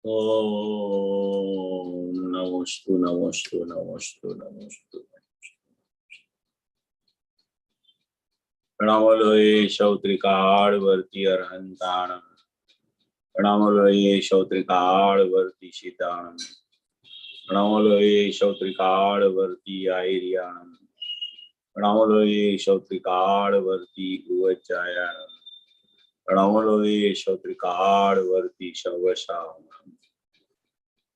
ओम नमोस्तु नमोस्तु नमोस्तु नमोस्तु। प्रणामोलोये शौत्रिकाड़वर्ती अर्हंताणं। प्रणामोलोये शौत्रिकाड़वर्ती शीताणं। प्रणामोलोये शौत्रिकाड़वर्ती आयर्याणं। प्रणामोलोये शौत्रिकाड़वर्ती उवज्जायाणं। प्रणामोलोये शौत्रिकाड़वर्ती शवशामणम्।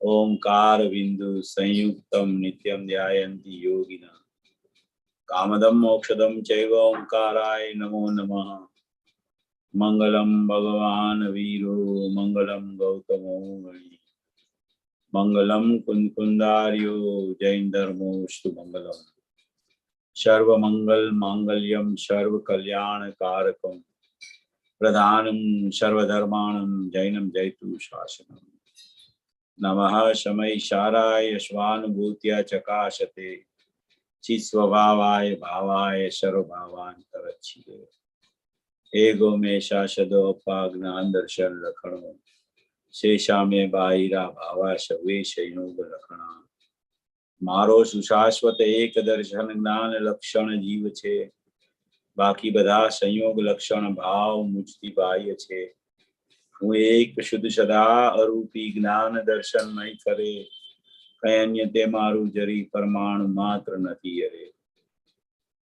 ओंकार बिंदु संयुक्तम नित्यं ध्यायन्ति योगिनः। कामदं मोक्षदं चैव ओंकाराय नमो नमः। मंगलम भगवान वीरो मंगलम गौतमो मुनि। मंगलम कुंकुंदार्यो जैनधर्मोस्तु मंगलम। सर्वमंगल मांगल्यम सर्व कल्याण कारकम। प्रधानम सर्वधर्माणं जैनम जयतु शासनम। नमः शमै शाराय स्वानुभूत्या चकाशते। चिस्वभावाय भावाय सर्वभावान्तरच्छिदे। एगो में शासदो ज्ञान दर्शन लखणो। शेषा में बाहिरा भावा सवे संयोग लखणा। मारो सुशाश्वत एक दर्शन ज्ञान लक्षण जीव छे। बाकी बधा संयोग लक्षण भाव मुझती बाह्य छे। હું એક શુદ્ધ સદા અરૂપી જ્ઞાન દર્શન મય કરે. કઈ અન્ય તે મારું જરી પરમાણુ માત્ર નથી અરે.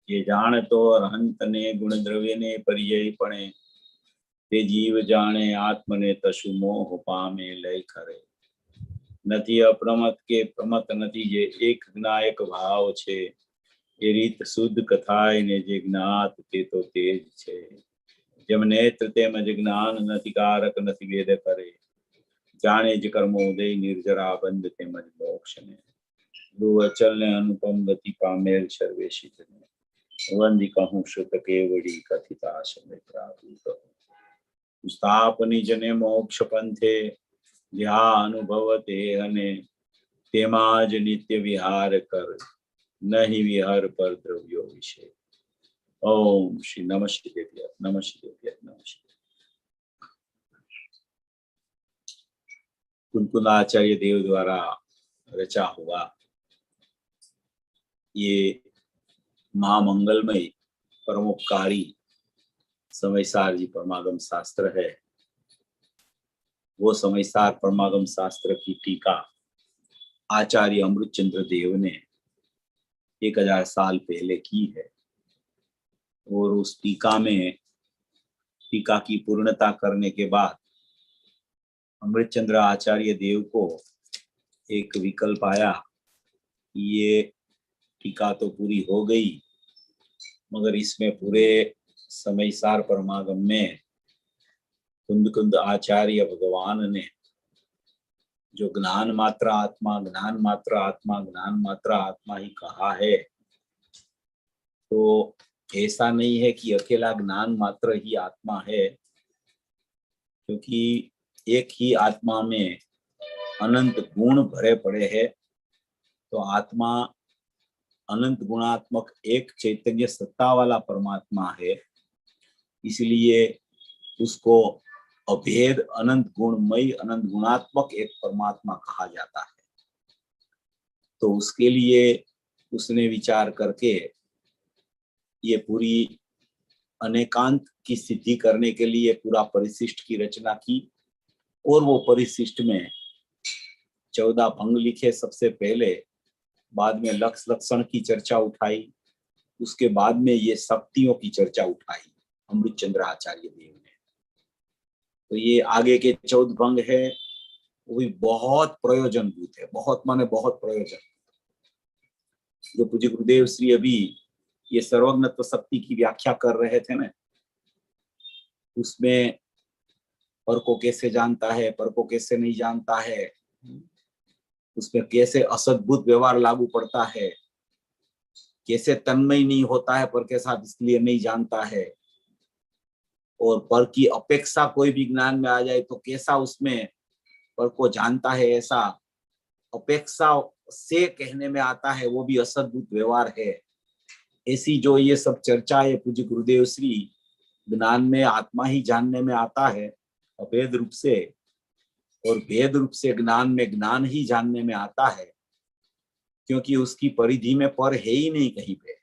જે જાણતો અરહંતને ગુણ દ્રવ્યને પર્યયપણે. તે જીવ જાણે આત્મને તસુ મોહ પામે લય કરે. નથી અપ્રમત કે પ્રમત નથી જે એક જ્ઞાયક ભાવ છે. એ રીત શુદ્ધ કથાય ને જે જ્ઞાત તે તો તે જ છે. જેમ નેત્ર તેમજ જ્ઞાન નથી કારક નથી વેદ કરે. જાણે જ કર્મોદય નિર્જરા બંધ તેમજ મોક્ષ ને. ગુરુવચલ ને અનુપમ ગતિ પામેલ સર્વેશિત ને. વંદી કહું શ્રુત કેવડી કથિતા સમય પ્રાપ્ત. સ્થાપની જને મોક્ષ પંથે જ્યાં અનુભવ તે અને તેમાં જ નિત્ય વિહાર કર. નહીં વિહાર પર દ્રવ્યો વિશે. ओम श्री नमः शिवाय नमः शिवाय नमः शिवाय। कुंकुलाचार्य देव द्वारा रचा हुआ ये महामंगलमय परमोपकारी समयसार जी परमागम शास्त्र है। वो समयसार परमागम शास्त्र की टीका आचार्य अमृतचंद्र देव ने 1000 साल पहले की है। और उस टीका में टीका की पूर्णता करने के बाद अमृतचंद्र आचार्य देव को एक विकल्प आया। ये टीका तो पूरी हो गई मगर इसमें पूरे समयसार परमागम में कुंद कुंद आचार्य भगवान ने जो ज्ञान मात्र आत्मा ज्ञान मात्र आत्मा ज्ञान मात्र आत्मा ही कहा है, तो ऐसा नहीं है कि अकेला ज्ञान मात्र ही आत्मा है, क्योंकि एक ही आत्मा में अनंत गुण भरे पड़े हैं। तो आत्मा अनंत गुणात्मक एक चैतन्य सत्ता वाला परमात्मा है, इसलिए उसको अभेद अनंत गुणमय अनंत गुणात्मक एक परमात्मा कहा जाता है। तो उसके लिए उसने विचार करके ये पूरी अनेकांत की सिद्धि करने के लिए पूरा परिशिष्ट की रचना की। और वो परिशिष्ट में 14 भंग लिखे सबसे पहले, बाद में लक्ष्य लक्षण की चर्चा उठाई, उसके बाद में ये शक्तियों की चर्चा उठाई अमृतचंद्र आचार्य देव ने। तो ये आगे के 14 भंग है, वो भी बहुत प्रयोजनभूत है। बहुत माने बहुत प्रयोजन। जो पूज्य गुरुदेव श्री अभी ये सर्वज्ञत्व शक्ति की व्याख्या कर रहे थे ना, उसमें पर को कैसे जानता है, पर को कैसे नहीं जानता है, उसमें कैसे असद्भुत व्यवहार लागू पड़ता है, कैसे तन्मय नहीं होता है पर के साथ इसलिए नहीं जानता है, और पर की अपेक्षा कोई भी ज्ञान में आ जाए तो कैसा उसमें पर को जानता है, ऐसा अपेक्षा से कहने में आता है, वो भी असद्भुत व्यवहार है। ऐसी जो ये सब चर्चा है पूज्य गुरुदेव श्री ज्ञान में आत्मा ही जानने में आता है अभेद रूप से, और भेद रूप से ज्ञान में ज्ञान ही जानने में आता है, क्योंकि उसकी परिधि में पर है ही नहीं कहीं पे,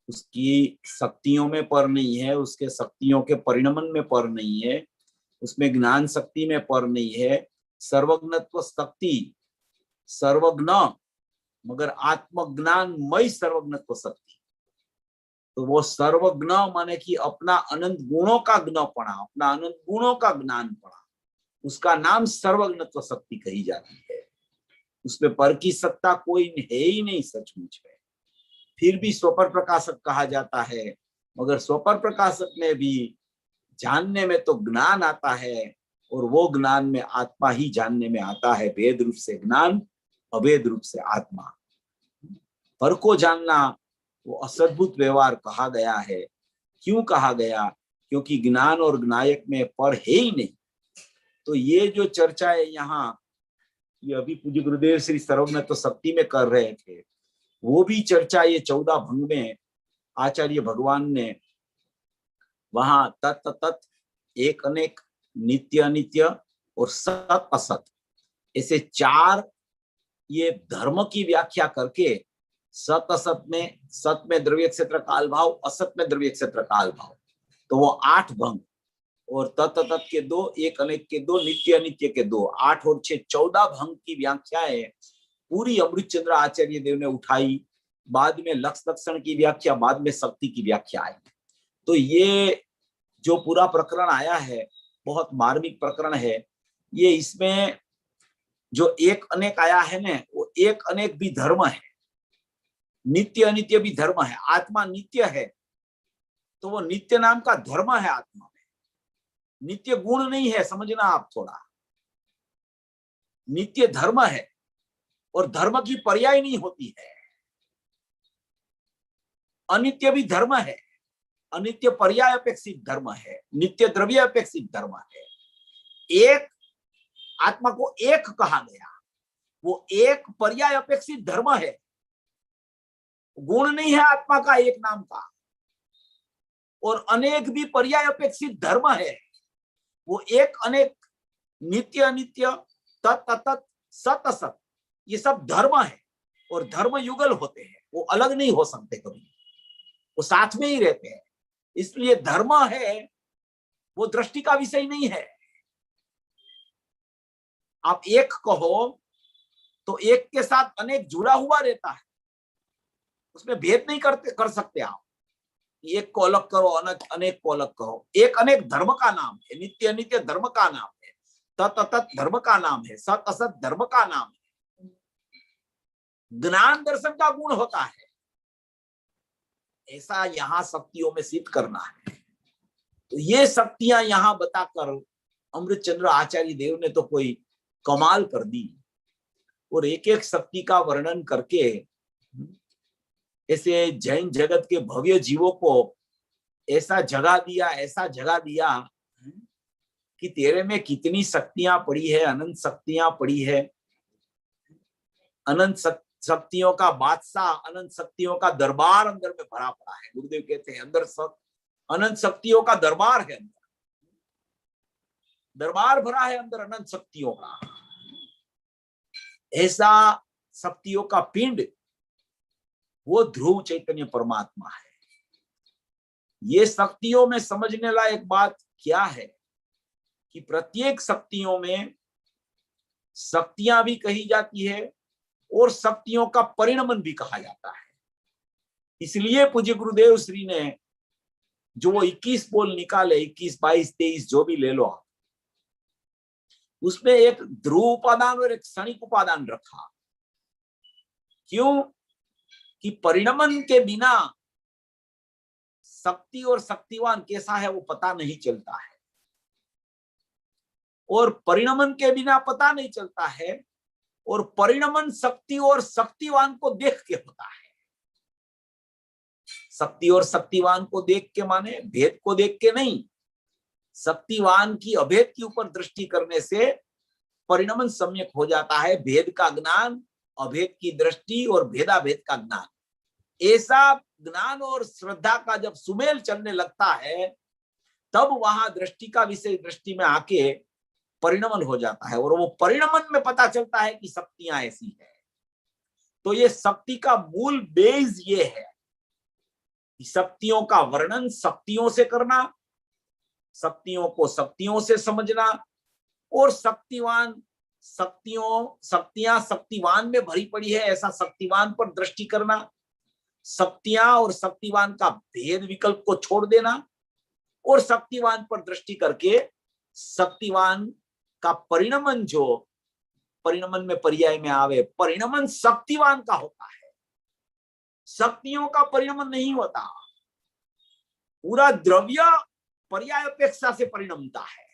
उसकी शक्तियों में पर नहीं है, उसके शक्तियों के परिणमन में पर नहीं है, उसमें ज्ञान शक्ति में पर नहीं है। सर्वज्ञत्व शक्ति सर्वज्ञ, मगर आत्मज्ञान मई सर्वज्ञत्व शक्ति। तो वो सर्वज्ञ माने कि अपना अनंत गुणों का ज्ञपणा, अपना अनंत गुणों का ज्ञान पड़ा, उसका नाम सर्वज्ञत्व शक्ति कही जाती है। उसमें पर की सत्ता कोई है ही नहीं सचमुच में। फिर भी स्वपर प्रकाशक कहा जाता है, मगर स्वपर प्रकाशक में भी जानने में तो ज्ञान आता है, और वो ज्ञान में आत्मा ही जानने में आता है। भेद रूप से ज्ञान, अभेद रूप से आत्मा। पर को जानना वो असद्भुत व्यवहार कहा गया है। क्यों कहा गया? क्योंकि ज्ञान और ज्ञायक में पर है ही नहीं। तो ये जो चर्चा है यहाँ, ये अभी पूज्य गुरुदेव श्री सर्वज्ञत्व शक्ति में कर रहे थे, वो भी चर्चा ये 14 भंग में आचार्य भगवान ने वहां तत् तत्, एक अनेक, नित्य अनित्य और सत असत, ऐसे 4 ये धर्म की व्याख्या करके, सत असत में, सत में द्रव्य क्षेत्र काल भाव, असत में द्रव्य क्षेत्र काल भाव, तो वो 8 भंग, और तत् तत् के 2, एक अनेक के 2, नित्य अनित्य के 2, 8 और 6 14 भंग की व्याख्याएं पूरी अमृत चंद्र आचार्य देव ने उठाई। बाद में लक्ष्य लक्षण की व्याख्या, बाद में शक्ति की व्याख्या आई। तो ये जो पूरा प्रकरण आया है, बहुत मार्मिक प्रकरण है ये। इसमें जो एक अनेक आया है ना, वो एक अनेक भी धर्म है, नित्य अनित्य भी धर्म है। आत्मा नित्य है तो वो नित्य नाम का धर्म है आत्मा में, नित्य गुण नहीं है, समझना आप थोड़ा। नित्य धर्म है, और धर्म की पर्याय नहीं होती है। अनित्य भी धर्म है, अनित्य पर्याय अपेक्षित धर्म है, नित्य द्रव्य अपेक्षित धर्म है। एक आत्मा को एक कहा गया, वो एक पर्याय अपेक्षित धर्म है, गुण नहीं है आत्मा का एक नाम का। और अनेक भी पर्याय अपेक्षित धर्म है, वो एक अनेक, नित्य अनित्य, तत् तत्, सत असत, ये सब धर्म है। और धर्म युगल होते हैं, वो अलग नहीं हो सकते कभी, वो साथ में ही रहते हैं। इसलिए धर्म है, वो दृष्टि का विषय नहीं है। आप एक कहो तो एक के साथ अनेक जुड़ा हुआ रहता है, उसमें भेद नहीं कर सकते आप। एक को अलग करो, अनेक को अलग करो। एक अनेक धर्म का नाम है, नित्य अनित्य धर्म का नाम है, तत् तत् धर्म का नाम है, सत असत धर्म का नाम है। ज्ञान दर्शन का गुण होता है, ऐसा यहाँ शक्तियों में सिद्ध करना है। तो ये शक्तियां यहाँ बताकर अमृत चंद्र आचार्य देव ने तो कोई कमाल कर दी। और एक एक शक्ति का वर्णन करके ऐसे जैन जगत के भव्य जीवों को ऐसा जगा दिया, ऐसा जगा दिया कि तेरे में कितनी शक्तियां पड़ी है, अनंत शक्तियां पड़ी है। अनंत शक्तियों का बादशाह, अनंत शक्तियों का दरबार अंदर में भरा पड़ा है। गुरुदेव कहते हैं अंदर सब अनंत शक्तियों का दरबार है, अंदर दरबार भरा है अंदर अनंत शक्तियों का। ऐसा शक्तियों का पिंड वो ध्रुव चैतन्य परमात्मा है। ये शक्तियों में समझने लायक बात क्या है कि प्रत्येक शक्तियों में शक्तियां भी कही जाती है और शक्तियों का परिणमन भी कहा जाता है। इसलिए पूज्य गुरुदेव श्री ने जो वो 21 बोल निकाले, 21, 22, 23 जो भी ले लो आप, उसमें एक ध्रुव उपादान और एक क्षणिक उपादान रखा। क्यों? कि परिणमन के बिना शक्ति और शक्तिवान कैसा है वो पता नहीं चलता है, और परिणमन के बिना पता नहीं चलता है, और परिणमन शक्ति और शक्तिवान को देख के होता है। शक्ति और शक्तिवान को देख के माने भेद को देख के नहीं, शक्तिवान की अभेद के ऊपर दृष्टि करने से परिणमन सम्यक हो जाता है। भेद का ज्ञान, अभेद की दृष्टि और भेदाभेद का ज्ञान, ऐसा ज्ञान और श्रद्धा का जब सुमेल चलने लगता है, तब वहां दृष्टि का विषय दृष्टि में आके परिणमन हो जाता है, और वो परिणमन में पता चलता है कि शक्तियां ऐसी है। तो ये शक्ति का मूल बेस ये है कि शक्तियों का वर्णन शक्तियों से करना, शक्तियों को शक्तियों से समझना, और शक्तियां शक्तिवान में भरी पड़ी है ऐसा शक्तिवान पर दृष्टि करना, शक्तियां और शक्तिवान का भेद विकल्प को छोड़ देना, और शक्तिवान पर दृष्टि करके शक्तिवान का परिणमन, जो परिणमन में पर्याय में आवे, परिणमन शक्तिवान का होता है, शक्तियों का परिणमन नहीं होता। पूरा द्रव्य पर्याय अपेक्षा से परिणमता है,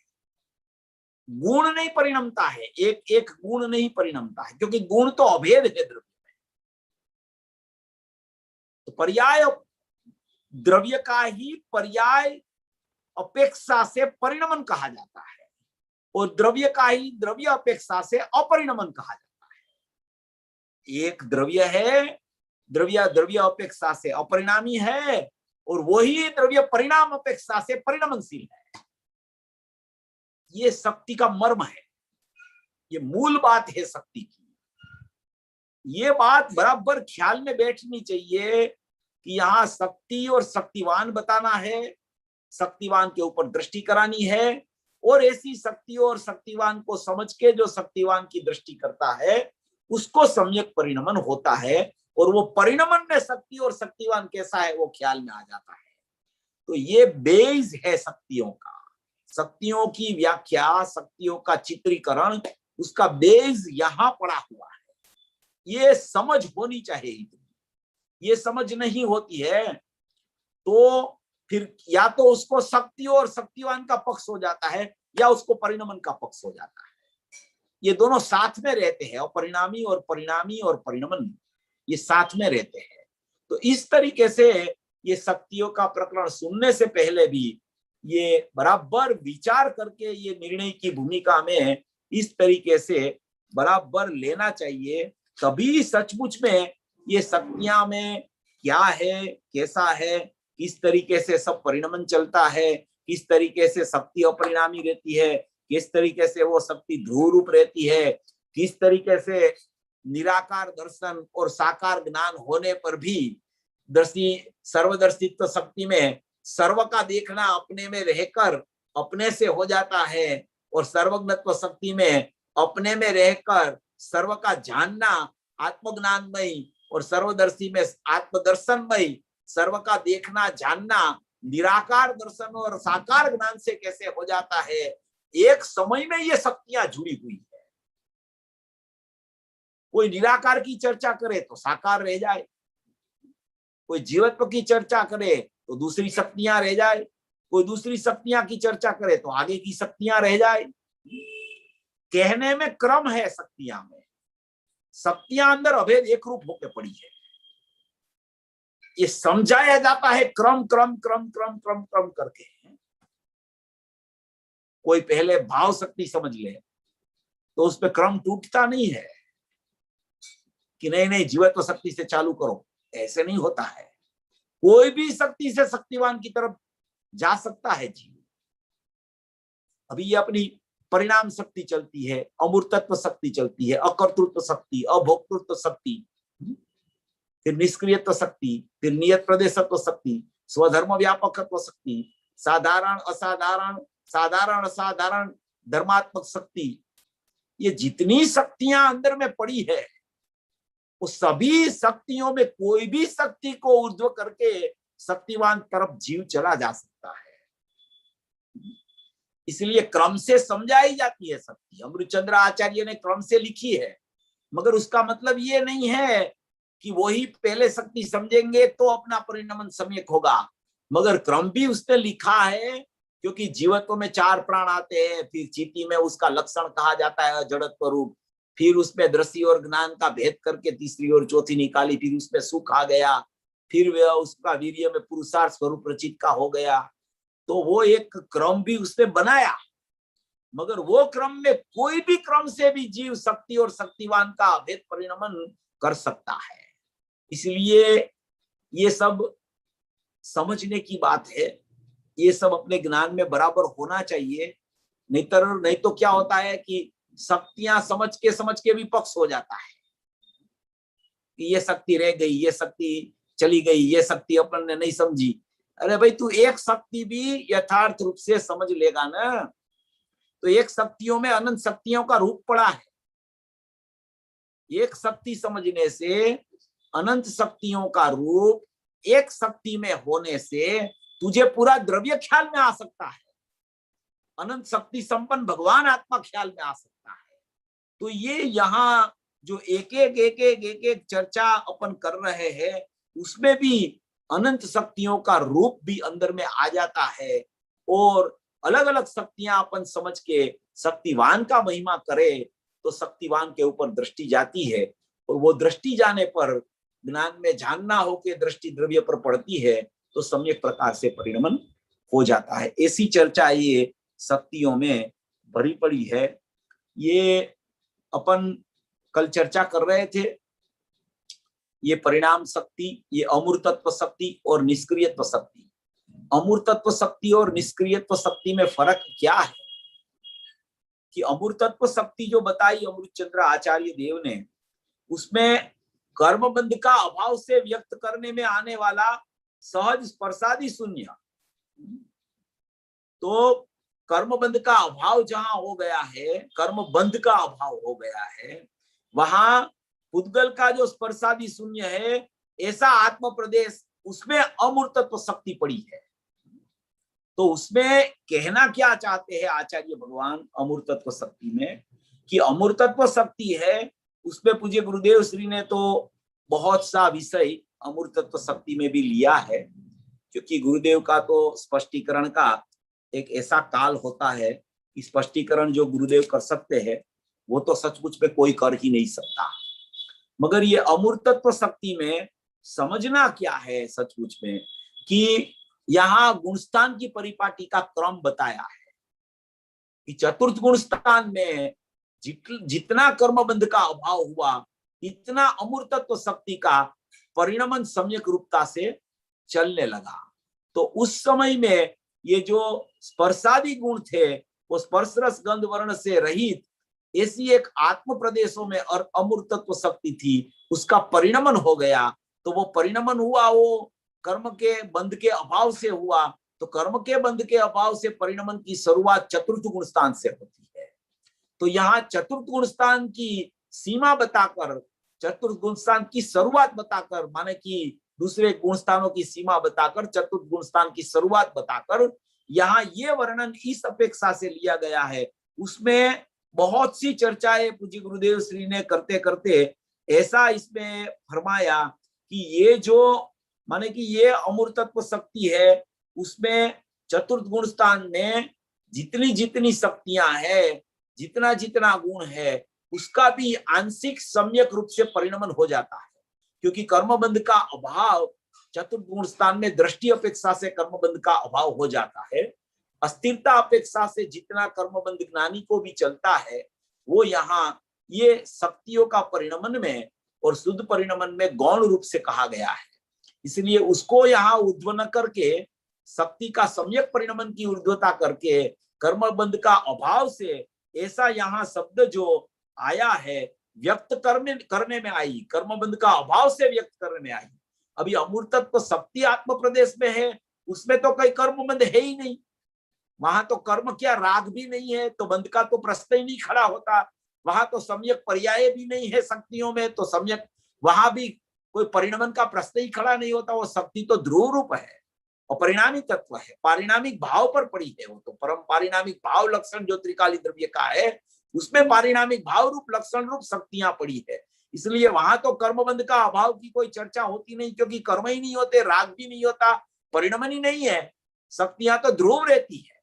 गुण नहीं परिणमता है, एक एक गुण नहीं परिणमता है, क्योंकि गुण तो अभेद है द्रव्य में। तो पर्याय द्रव्य का ही पर्याय अपेक्षा से परिणमन कहा जाता है, और द्रव्य का ही द्रव्य अपेक्षा से अपरिणमन कहा जाता है। एक द्रव्य है, द्रव्य अपेक्षा से अपरिणामी है, और वही द्रव्य परिणाम अपेक्षा से परिणमनशील है। ये शक्ति का मर्म है, ये मूल बात है शक्ति की। ये बात बराबर ख्याल में बैठनी चाहिए कि यहाँ शक्ति और शक्तिवान बताना है, शक्तिवान के ऊपर दृष्टि करानी है, और ऐसी शक्ति और शक्तिवान को समझ के जो शक्तिवान की दृष्टि करता है उसको सम्यक परिणमन होता है, और वो परिणमन में शक्ति और शक्तिवान कैसा है वो ख्याल में आ जाता है। तो ये बेस है शक्तियों का, शक्तियों की व्याख्या, शक्तियों का चित्रीकरण, उसका बेस यहां पड़ा हुआ है। ये समझ होनी चाहिए। ये समझ नहीं होती है तो फिर या तो उसको शक्ति और शक्तिवान का पक्ष हो जाता है, या उसको परिणमन का पक्ष हो जाता है। ये दोनों साथ में रहते हैं, अपरिणामी और परिणामी और परिणमन ये साथ में रहते हैं। तो इस तरीके से ये शक्तियों का प्रकरण सुनने से पहले भी ये बराबर विचार करके ये निर्णय की भूमिका में इस तरीके से बराबर लेना चाहिए, तभी सचमुच में ये शक्तियां में क्या है, कैसा है, किस तरीके से सब परिणमन चलता है, किस तरीके से शक्ति अपरिणामी रहती है, किस तरीके से वो शक्ति ध्रुव रूप रहती है, किस तरीके से निराकार दर्शन और साकार ज्ञान होने पर भी सर्वदर्शित्व शक्ति में सर्व का देखना अपने में रहकर अपने से हो जाता है, और सर्वज्ञत्व शक्ति में अपने में रहकर सर्व का जानना आत्मज्ञानमयी, और सर्वदर्शी में आत्मदर्शनमयी सर्व का देखना जानना निराकार दर्शन और साकार ज्ञान से कैसे हो जाता है। एक समय में ये शक्तियां जुड़ी हुई है। कोई निराकार की चर्चा करे तो साकार रह जाए, कोई जीवत्व की चर्चा करे तो दूसरी शक्तियां रह जाए, कोई दूसरी शक्तियां की चर्चा करे तो आगे की शक्तियां रह जाए। कहने में क्रम है शक्तियां में, शक्तियां अंदर अभेद एक रूप होकर पड़ी है। ये समझाया जाता है क्रम क्रम क्रम क्रम क्रम क्रम करके। कोई पहले भाव शक्ति समझ ले तो उस पर क्रम टूटता नहीं है कि नहीं नहीं जीवत्व शक्ति से चालू करो, ऐसे नहीं होता है। कोई भी शक्ति से शक्तिवान की तरफ जा सकता है जीव। अभी ये अपनी परिणाम शक्ति चलती है, अमूर्तत्व शक्ति चलती है, अकर्तृत्व शक्ति, अभोक्तृत्व शक्ति, फिर निष्क्रियत्व शक्ति, फिर नियत प्रदेशत्व शक्ति, स्वधर्म व्यापकत्व शक्ति, साधारण असाधारण, साधारण असाधारण धर्मात्मक शक्ति। ये जितनी शक्तियां अंदर में पड़ी है वो सभी शक्तियों में कोई भी शक्ति को ऊर्ध्व करके शक्तिवान तरफ जीव चला जा सकता है। इसलिए क्रम से समझाई जाती है शक्ति। अमृतचंद्र आचार्य ने क्रम से लिखी है, मगर उसका मतलब ये नहीं है कि वही पहले शक्ति समझेंगे तो अपना परिणमन सम्यक होगा। मगर क्रम भी उसने लिखा है, क्योंकि जीवत्व में 4 प्राण आते हैं, फिर चीटी में उसका लक्षण कहा जाता है जड़त्व रूप, फिर उसमें दृष्टि और ज्ञान का भेद करके तीसरी और चौथी निकाली, फिर उसमें सुख आ गया, फिर उसका वीर्य में पुरुषार्थ स्वरूप रचित का हो गया। तो वो एक क्रम भी उसने बनाया, मगर वो क्रम में कोई भी क्रम से भी जीव शक्ति और शक्तिवान का भेद परिणमन कर सकता है। इसलिए ये सब समझने की बात है, ये सब अपने ज्ञान में बराबर होना चाहिए। नहीं तो क्या होता है कि शक्तियां समझ के भी पक्ष हो जाता है कि ये शक्ति रह गई, ये शक्ति चली गई, ये शक्ति अपन ने नहीं समझी। अरे भाई, तू एक शक्ति भी यथार्थ रूप से समझ लेगा ना, तो एक शक्तियों में अनंत शक्तियों का रूप पड़ा है। एक शक्ति समझने से अनंत शक्तियों का रूप एक शक्ति में होने से तुझे पूरा द्रव्य ख्याल में आ सकता है, अनंत शक्ति संपन्न भगवान आत्मा ख्याल में आ सकता है। तो ये यहाँ जो एक एक चर्चा अपन कर रहे हैं, उसमें भी अनंत शक्तियों का रूप भी अंदर में आ जाता है, और अलग अलग शक्तियां अपन समझ के शक्तिवान का महिमा करे तो शक्तिवान के ऊपर दृष्टि जाती है, और वो दृष्टि जाने पर ज्ञान में जानना हो के दृष्टि द्रव्य पर पड़ती है तो सम्यक प्रकार से परिणमन हो जाता है। ऐसी चर्चा ये शक्तियों में भरी पड़ी है। ये अपन कल चर्चा कर रहे थे, ये परिणाम शक्ति, ये अमूर्तत्व शक्ति और निष्क्रियत्व शक्ति। अमूर्तत्व शक्ति और निष्क्रियत्व शक्ति में फर्क क्या है कि अमूर्तत्व शक्ति जो बताई अमृतचंद्र आचार्य देव ने, उसमें कर्म बंध का अभाव से व्यक्त करने में आने वाला सहज स्पर्शादि शून्य, तो कर्म बंध का अभाव जहां हो गया है, कर्म बंध का अभाव हो गया है, वहां पुद्गल का जो स्पर्शादि शून्य है, ऐसा आत्म प्रदेश, उसमें अमूर्तत्व शक्ति पड़ी है। तो उसमें कहना क्या चाहते हैं आचार्य भगवान अमूर्तत्व शक्ति में, कि अमूर्तत्व शक्ति है, उसमें पूज्य गुरुदेव श्री ने तो बहुत सा विषय अमूर्तत्व शक्ति में भी लिया है, क्योंकि गुरुदेव का तो स्पष्टीकरण का एक ऐसा काल होता है कि स्पष्टीकरण जो गुरुदेव कर सकते हैं वो तो सचमुच में कोई कर ही नहीं सकता। मगर ये अमूर्तत्व शक्ति में समझना क्या है सचमुच में, कि यहाँ गुणस्थान की परिपाटी का क्रम बताया है कि चतुर्थ गुणस्थान में जितना कर्मबंध का अभाव हुआ, इतना अमूर्तत्व शक्ति का परिणमन सम्यक रूपता से चलने लगा। तो उस समय में ये जो स्पर्शादि गुण थे, वो स्पर्श रस गंध वर्ण से रहित ऐसी एक आत्म प्रदेशों में और अमूर्तत्व शक्ति थी, उसका परिणमन हो गया। तो वो परिणमन हुआ, वो कर्म के बंध के अभाव से हुआ, तो कर्म के बंध के अभाव से परिणमन की शुरुआत चतुर्थ गुण स्थान से होती है। तो यहाँ चतुर्थ गुण स्थान की सीमा बताकर, चतुर्थ गुण स्थान की शुरुआत बताकर, माने कि दूसरे गुण स्थानों की सीमा बताकर, चतुर्थ गुण स्थान की शुरुआत बताकर यहाँ ये वर्णन इस अपेक्षा से लिया गया है। उसमें बहुत सी चर्चाएं पूज्य गुरुदेव श्री ने करते करते ऐसा इसमें फरमाया कि ये जो माने कि ये अमूर्तत्व शक्ति है, उसमें चतुर्थ गुण स्थान में जितनी जितनी शक्तियां है, जितना जितना गुण है, उसका भी आंशिक सम्यक रूप से परिणमन हो जाता है, क्योंकि कर्मबंध का अभाव चतुर्थ गुण स्थान में दृष्टि अपेक्षा से कर्मबंध का अभाव हो जाता है। अस्थिरता अपेक्षा से जितना कर्मबंध ज्ञानी को भी चलता है, वो यहाँ ये शक्तियों का परिणमन में और शुद्ध परिणमन में गौण रूप से कहा गया है। इसलिए उसको यहाँ ऊर्ध्व न करके, शक्ति का सम्यक परिणमन की ऊर्ध्वता करके कर्मबंध का अभाव से ऐसा यहाँ शब्द जो आया है, व्यक्त करने में आई, कर्मबंध का अभाव से व्यक्त करने में आई। अभी अमूर्तत्व शक्ति आत्म प्रदेश में है, उसमें तो कोई कर्मबंध है ही नहीं, वहां तो कर्म क्या राग भी नहीं है, तो बंध का तो प्रश्न ही नहीं खड़ा होता। वहां तो सम्यक पर्याय भी नहीं है शक्तियों में, तो सम्यक वहां भी कोई परिणमन का प्रश्न ही खड़ा नहीं होता। वो शक्ति तो ध्रुव रूप है और परिणामी तत्व है, पारिणामिक भाव पर पड़ी है। वो तो परम पारिणामिक भाव लक्षण जो त्रिकाली द्रव्य का है, उसमें पारिणामिक भाव रूप लक्षण रूप शक्तियां पड़ी है। इसलिए वहां तो कर्मबंध का अभाव की कोई चर्चा होती नहीं, क्योंकि कर्म ही नहीं होते, राग भी नहीं होता, परिणमन ही नहीं है, शक्तियां तो ध्रुव रहती है।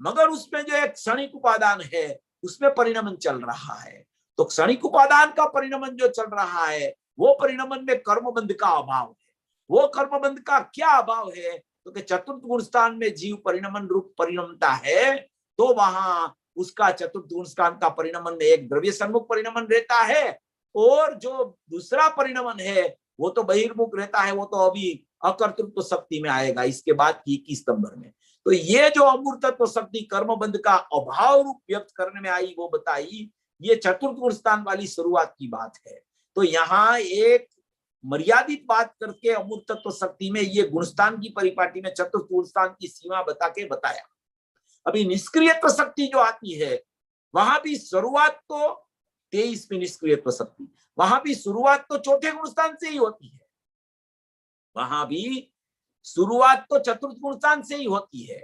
मगर उसमें जो एक क्षणिक उपादान है, उसमें परिणमन चल रहा है। तो क्षणिक उपादान का परिणमन जो चल रहा है, वो परिणमन में कर्मबंध का अभाव है। वो कर्मबंध का क्या अभाव है, तो कि चतुर्थ गुण स्थान में जीव परिणमन रूप परिणमता है, तो वहां उसका चतुर्थ गुण स्थान का परिणमन में एक द्रव्य सन्मुख परिणमन रहता है, और जो दूसरा परिणमन है वो तो बहिर्मुख रहता है। वो तो अभी अकर्तृत्व शक्ति में आएगा इसके बाद की 21 नंबर में। तो ये जो अमूर्तत्व शक्ति कर्म बंध का अभाव रूप व्यक्त करने में आई वो बताई, ये चतुर्थ गुण स्थान वाली शुरुआत की बात है। तो यहाँ एक मर्यादित बात करके अमूर्तत्व शक्ति में ये गुणस्थान की परिपाटी में चतुर्थ गुण स्थान की सीमा बता के बताया। अभी निष्क्रियत्व शक्ति जो आती है वहां भी शुरुआत तो 23 में निष्क्रियत्व शक्ति, वहां भी शुरुआत तो चौथे गुण स्थान से ही होती है, वहां भी शुरुआत तो चतुर्थ गुण स्थान से ही होती है।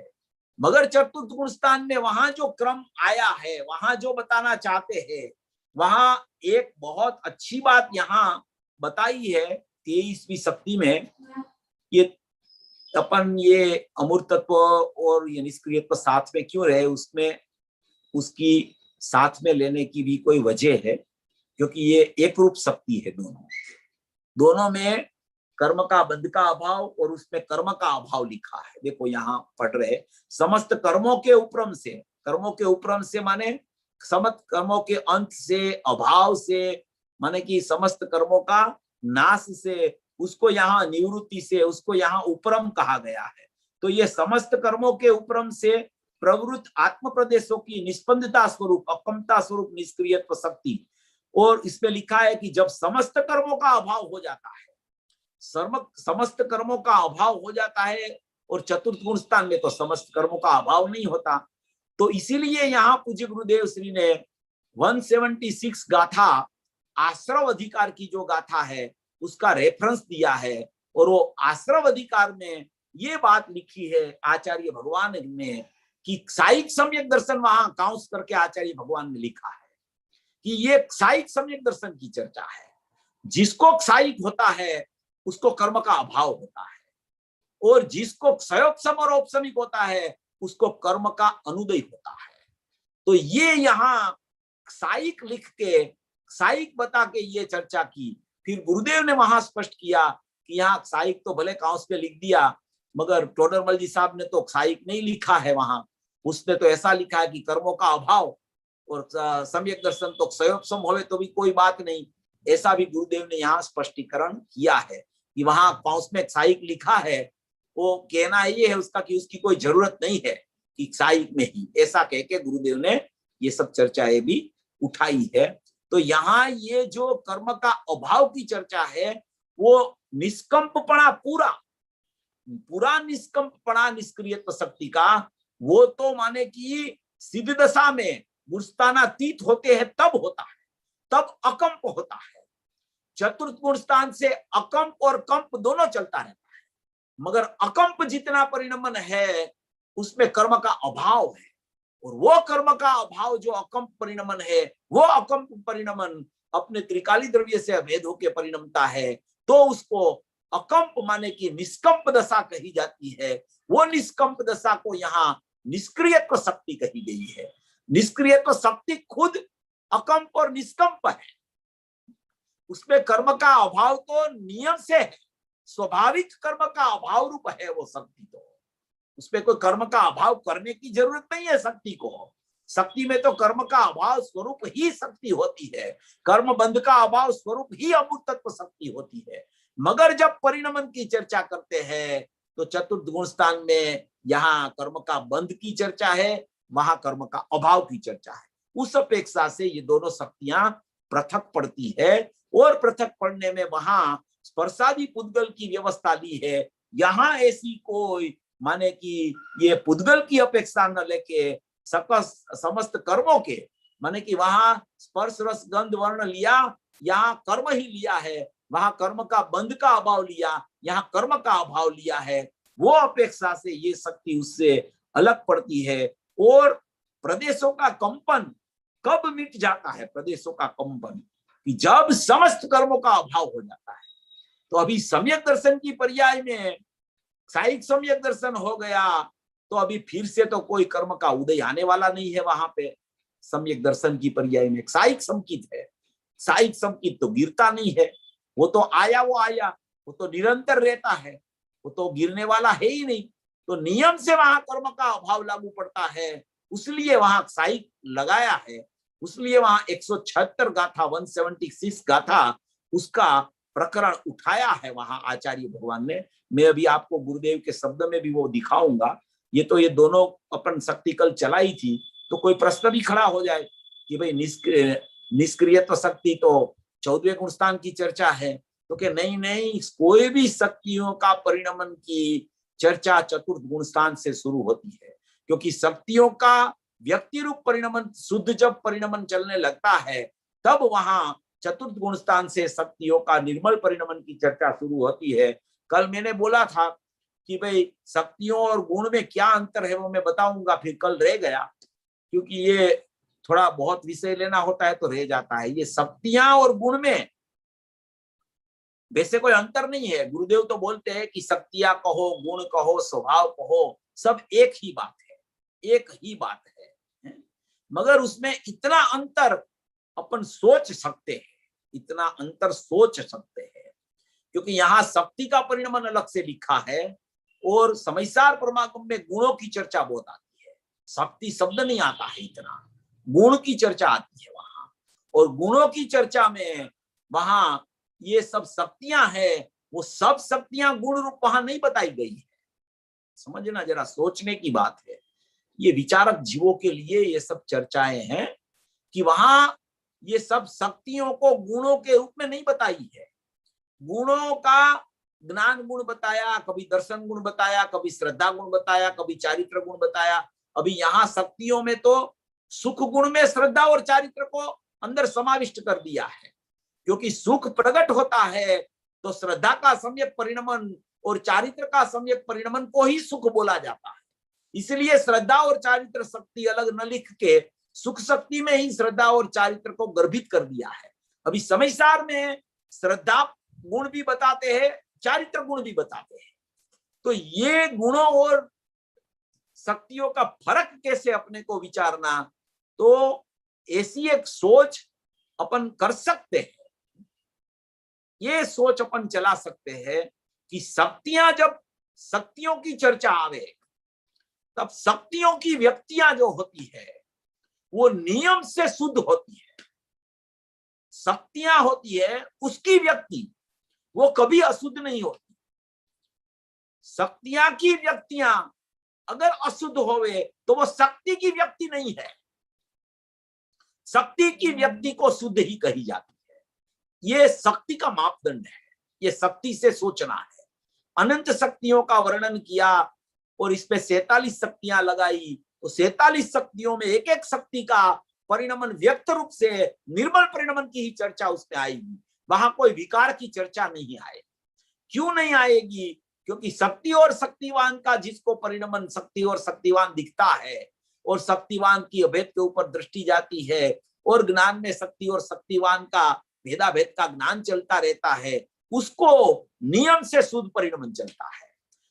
मगर चतुर्थ गुण स्थान में वहां जो क्रम आया है, वहां जो बताना चाहते हैं, वहां एक बहुत अच्छी बात यहाँ बताई है 23वीं शक्ति में। ये अपन ये अमूर्तत्व और ये निष्क्रियत्व साथ में क्यों रहे, उसमें उसकी साथ में लेने की भी कोई वजह है, क्योंकि ये एक रूप शक्ति है। दोनों में कर्म का बंध का अभाव और उसमें कर्म का अभाव लिखा है। देखो यहाँ पढ़ रहे, समस्त कर्मों के उपरम से, कर्मों के उपरम से माने समस्त कर्मों के अंत से, अभाव से, माने कि समस्त कर्मों का नाश से, उसको यहाँ निवृत्ति से, उसको यहाँ उपरम कहा गया है। तो ये समस्त कर्मों के उपरम से प्रवृत्त आत्म प्रदेशों की निष्पंदता स्वरूप, अकमता स्वरूप निष्क्रियत्व शक्ति। और इसमें लिखा है कि जब समस्त कर्मों का अभाव हो जाता है, समस्त कर्मों का अभाव हो जाता है, और चतुर्थ गुण स्थान में तो समस्त कर्मों का अभाव नहीं होता। तो इसीलिए यहाँ पूज्य गुरुदेव श्री ने 176 गाथा आश्रव अधिकार की जो गाथा है उसका रेफरेंस दिया है, और वो आश्रव अधिकार में ये बात लिखी है आचार्य भगवान ने कि साइक सम्यक दर्शन, वहां काउंस करके आचार्य भगवान ने लिखा है कि ये साइक सम्यक दर्शन की चर्चा है। जिसको साइक होता है उसको कर्म का अभाव होता है, और जिसको क्षयोपम और औपसमिक होता है उसको कर्म का अनुदय होता है। तो ये यहाँ साइक लिख के, साइक बता के ये चर्चा की। फिर गुरुदेव ने वहां स्पष्ट किया कि यहाँ साइक तो भले काउंस पे लिख दिया, मगर टोडरमल जी साहब ने तो साइक नहीं लिखा है, वहां उसने तो ऐसा लिखा है कि कर्मों का अभाव और सम्यक दर्शन तो क्षयोपम होवे तो भी कोई बात नहीं। ऐसा भी गुरुदेव ने यहाँ स्पष्टीकरण किया है कि वहां काउंस में साइक लिखा है, वो कहना ये है उसका कि उसकी कोई जरूरत नहीं है कि साइक में ही, ऐसा कह के गुरुदेव ने ये सब चर्चाएं भी उठाई है। तो यहाँ ये जो कर्म का अभाव की चर्चा है वो निष्कंपपणा, पूरा निष्कंपपणा निष्क्रियत्व शक्ति का, वो तो माने कि सिद्ध दशा में गुणस्थानातीत होते हैं तब होता है, तब अकंप होता है। चतुर्थ गुण स्थान से अकंप और कंप दोनों चलता रहता है, मगर अकंप जितना परिणमन है उसमें कर्म का अभाव है, और वो कर्म का अभाव जो अकंप परिणमन है, वो अकंप परिणमन अपने त्रिकाली द्रव्य से अभेद होकर परिणमता है, तो उसको अकंप माने कि निष्कंप दशा कही जाती है। वो निष्कंप दशा को यहाँ निष्क्रियत्व शक्ति कही गई है। निष्क्रियत्व शक्ति खुद अकंप और निष्कंप है, उसमें कर्म का अभाव तो नियम से है, स्वाभाविक कर्म का अभाव रूप है वो शक्ति। तो उसमें कोई कर्म का अभाव करने की जरूरत नहीं है शक्ति को। शक्ति में तो कर्म का अभाव स्वरूप ही शक्ति होती है, कर्म बंध का अभाव स्वरूप ही अमूर्तत्व शक्ति होती है। मगर जब परिणमन की चर्चा करते हैं तो चतुर्थ गुण स्थान में यहाँ कर्म का बंध की चर्चा है, वहां कर्म का अभाव की चर्चा है। उस अपेक्षा से ये दोनों शक्तियां पृथक पड़ती है, और पृथक पड़ने में वहां स्पर्शादि पुद्गल की व्यवस्था ली है। यहाँ ऐसी कोई माने कि ये पुद्गल की अपेक्षा न लेके समस्त कर्मों के, माने कि वहां स्पर्श रस गंध वर्ण लिया, यहाँ कर्म ही लिया है, वहां कर्म का बंध का अभाव लिया, यहाँ कर्म का अभाव लिया है, वो अपेक्षा से ये शक्ति उससे अलग पड़ती है। और प्रदेशों का कंपन कब मिट जाता है? प्रदेशों का कंपन कि जब समस्त कर्मों का अभाव हो जाता है। तो अभी सम्यक दर्शन की पर्याय में साइक सम्यक दर्शन हो गया, तो अभी फिर से तो कोई कर्म का उदय आने वाला नहीं है। वहां पे सम्यक दर्शन की पर्याय में साइक संकित है, साइक संकित तो गिरता नहीं है, वो तो आया वो आया, वो तो निरंतर रहता है, वो तो गिरने वाला है ही नहीं। तो नियम से वहां कर्म का अभाव लागू पड़ता है, उसलिए वहां साइक लगाया है, उसलिए वहां 176 गाथा 176 गाथा उसका प्रकरण उठाया है वहां आचार्य भगवान ने। मैं अभी आपको गुरुदेव के शब्द में भी वो दिखाऊंगा। ये तो ये दोनों अपन शक्ति कल चलाई थी, तो कोई प्रश्न भी खड़ा हो जाए कि भाई निष्क्रियत्व शक्ति तो 14वें गुण स्थान की चर्चा है, तो कि नहीं नहीं, कोई भी शक्तियों का परिणमन की चर्चा चतुर्थ गुण स्थान से शुरू होती है, क्योंकि शक्तियों का व्यक्ति रूप परिणमन शुद्ध जब परिणमन चलने लगता है तब वहां चतुर्थ गुण स्थान से शक्तियों का निर्मल परिणमन की चर्चा शुरू होती है। कल मैंने बोला था कि भाई शक्तियों और गुण में क्या अंतर है वो मैं बताऊंगा, फिर कल रह गया, क्योंकि ये थोड़ा बहुत विषय लेना होता है तो रह जाता है। ये शक्तियां और गुण में वैसे कोई अंतर नहीं है। गुरुदेव तो बोलते हैं कि शक्तियां कहो, गुण कहो, स्वभाव कहो, सब एक ही बात है, एक ही बात है। मगर उसमें इतना अंतर अपन सोच सकते हैं, इतना अंतर सोच सकते हैं, क्योंकि यहाँ शक्ति का परिणमन अलग से लिखा है और समयसार परमागम में गुणों की चर्चा बहुत आती है। शक्ति शब्द नहीं आता है इतना, गुण की चर्चा आती है वहां, और गुणों की चर्चा में वहां ये सब शक्तियां हैं, वो सब शक्तियां गुण रूप वहां नहीं बताई गई है। समझना, जरा सोचने की बात है। ये विचारक जीवों के लिए ये सब चर्चाएं हैं कि वहां ये सब शक्तियों को गुणों के रूप में नहीं बताई है। गुणों का ज्ञान गुण बताया, कभी दर्शन गुण बताया, कभी श्रद्धा गुण बताया, कभी चारित्र गुण बताया। अभी यहाँ शक्तियों में तो सुख गुण में श्रद्धा और चारित्र को अंदर समाविष्ट कर दिया है, क्योंकि सुख प्रकट होता है तो श्रद्धा का सम्यक परिणमन और चारित्र का सम्यक परिणमन को ही सुख बोला जाता है। इसलिए श्रद्धा और चारित्र शक्ति अलग न लिख के सुख शक्ति में ही श्रद्धा और चारित्र को गर्भित कर दिया है। अभी समयसार में श्रद्धा गुण भी बताते हैं, चारित्र गुण भी बताते हैं। तो ये गुणों और शक्तियों का फर्क कैसे अपने को विचारना, तो ऐसी एक सोच अपन कर सकते हैं। ये सोच अपन चला सकते हैं कि शक्तियां, जब शक्तियों की चर्चा आवे तब शक्तियों की व्यक्तियां जो होती है वो नियम से शुद्ध होती है। शक्तियां होती है उसकी व्यक्ति वो कभी अशुद्ध नहीं होती। शक्तियां की व्यक्तियां अगर अशुद्ध होवे तो वो शक्ति की व्यक्ति नहीं है। शक्ति की व्यक्ति को शुद्ध ही कही जाती है। ये शक्ति का मापदंड है, ये शक्ति से सोचना है। अनंत शक्तियों का वर्णन किया और इस पे 47 शक्तियां लगाई, तो 47 शक्तियों में एक एक शक्ति का परिणमन व्यक्त रूप से निर्मल परिणमन की ही चर्चा उसमें आएगी। वहां कोई विकार की चर्चा नहीं आएगी। क्यों नहीं आएगी? क्योंकि शक्ति और शक्तिवान का जिसको परिणमन शक्ति और शक्तिवान दिखता है और शक्तिवान की अभेद के ऊपर दृष्टि जाती है और ज्ञान में शक्ति और शक्तिवान का भेदाभेद का ज्ञान चलता रहता है, उसको नियम से शुद्ध परिणमन चलता है,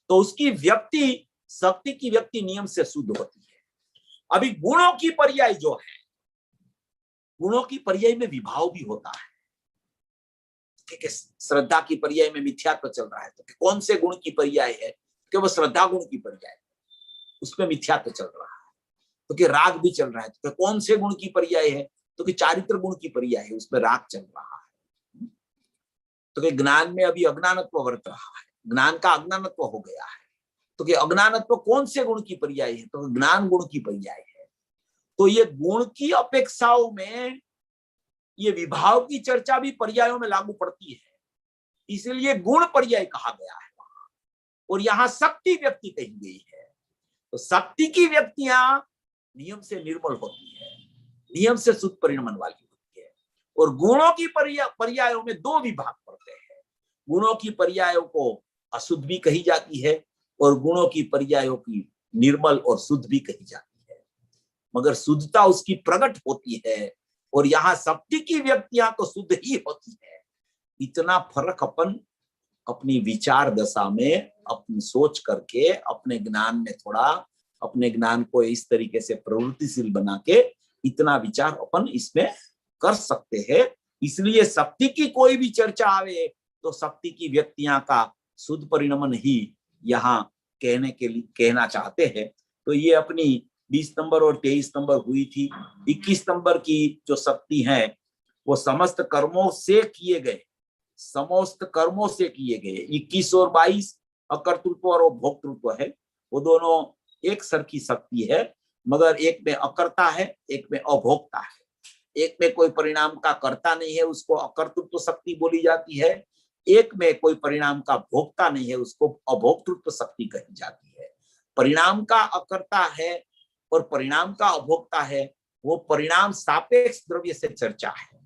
तो उसकी व्यक्ति, शक्ति की व्यक्ति नियम से शुद्ध होती है। अभी गुणों की पर्याय जो है, गुणों की पर्याय में विभाव भी होता है। श्रद्धा की पर्याय में मिथ्यात्व चल रहा है, तो कौन से गुण की पर्याय है? कि वो श्रद्धा गुण की पर्याय है, उसमें मिथ्यात्व चल रहा है। तो कि राग भी चल रहा है, तो कौन से गुण की पर्याय है? तो कि चारित्र गुण की पर्याय है, उसमें राग चल रहा है। तो कि ज्ञान में अभी अज्ञानत्व वर्त रहा है, ज्ञान का अज्ञानत्व हो गया है। तो कि अज्ञानत्व कौन से गुण की पर्याय है? तो ज्ञान गुण की पर्याय है। तो ये गुण की अपेक्षाओं में ये विभाव की चर्चा भी पर्यायों में लागू पड़ती है, इसलिए गुण पर्याय कहा गया है वहां। और यहाँ शक्ति व्यक्ति कही गई है। तो शक्ति की व्यक्तियां नियम से निर्मल होती है, नियम से शुद्ध परिणमन वाली होती है। और गुणों की पर्यायों में दो विभाग पड़ते हैं। गुणों की पर्यायों को अशुद्ध भी कही जाती है और गुणों की पर्यायों की निर्मल और शुद्ध भी कही जाती है, मगर शुद्धता उसकी प्रकट होती है। और यहाँ शक्ति की व्यक्तियां तो शुद्ध ही होती है। इतना फर्क अपन अपनी विचार दशा में अपनी सोच करके अपने ज्ञान में थोड़ा, अपने ज्ञान को इस तरीके से प्रवृत्तिशील बना के इतना विचार अपन इसमें कर सकते हैं। इसलिए शक्ति की कोई भी चर्चा आवे तो शक्ति की व्यक्तियां का शुद्ध परिणमन ही यहाँ कहने के लिए कहना चाहते हैं। तो ये अपनी 20 नंबर और 23 नंबर हुई थी। 21 नंबर की जो शक्ति है वो समस्त कर्मों से किए गए, समस्त कर्मों से किए गए। 21 और 22 अकर्तृत्व और भोक्तृत्व है, वो दोनों एक सरखी शक्ति है, मगर एक में अकर्ता है, एक में अभोक्ता है। एक में कोई परिणाम का कर्ता नहीं है, उसको अकर्तृत्व शक्ति बोली जाती है। एक में कोई परिणाम का भोक्ता नहीं है, उसको अभोक्तृत्व शक्ति कही जाती है। परिणाम का अकर्ता है और परिणाम का अभोक्ता है, वो परिणाम सापेक्ष द्रव्य से चर्चा है,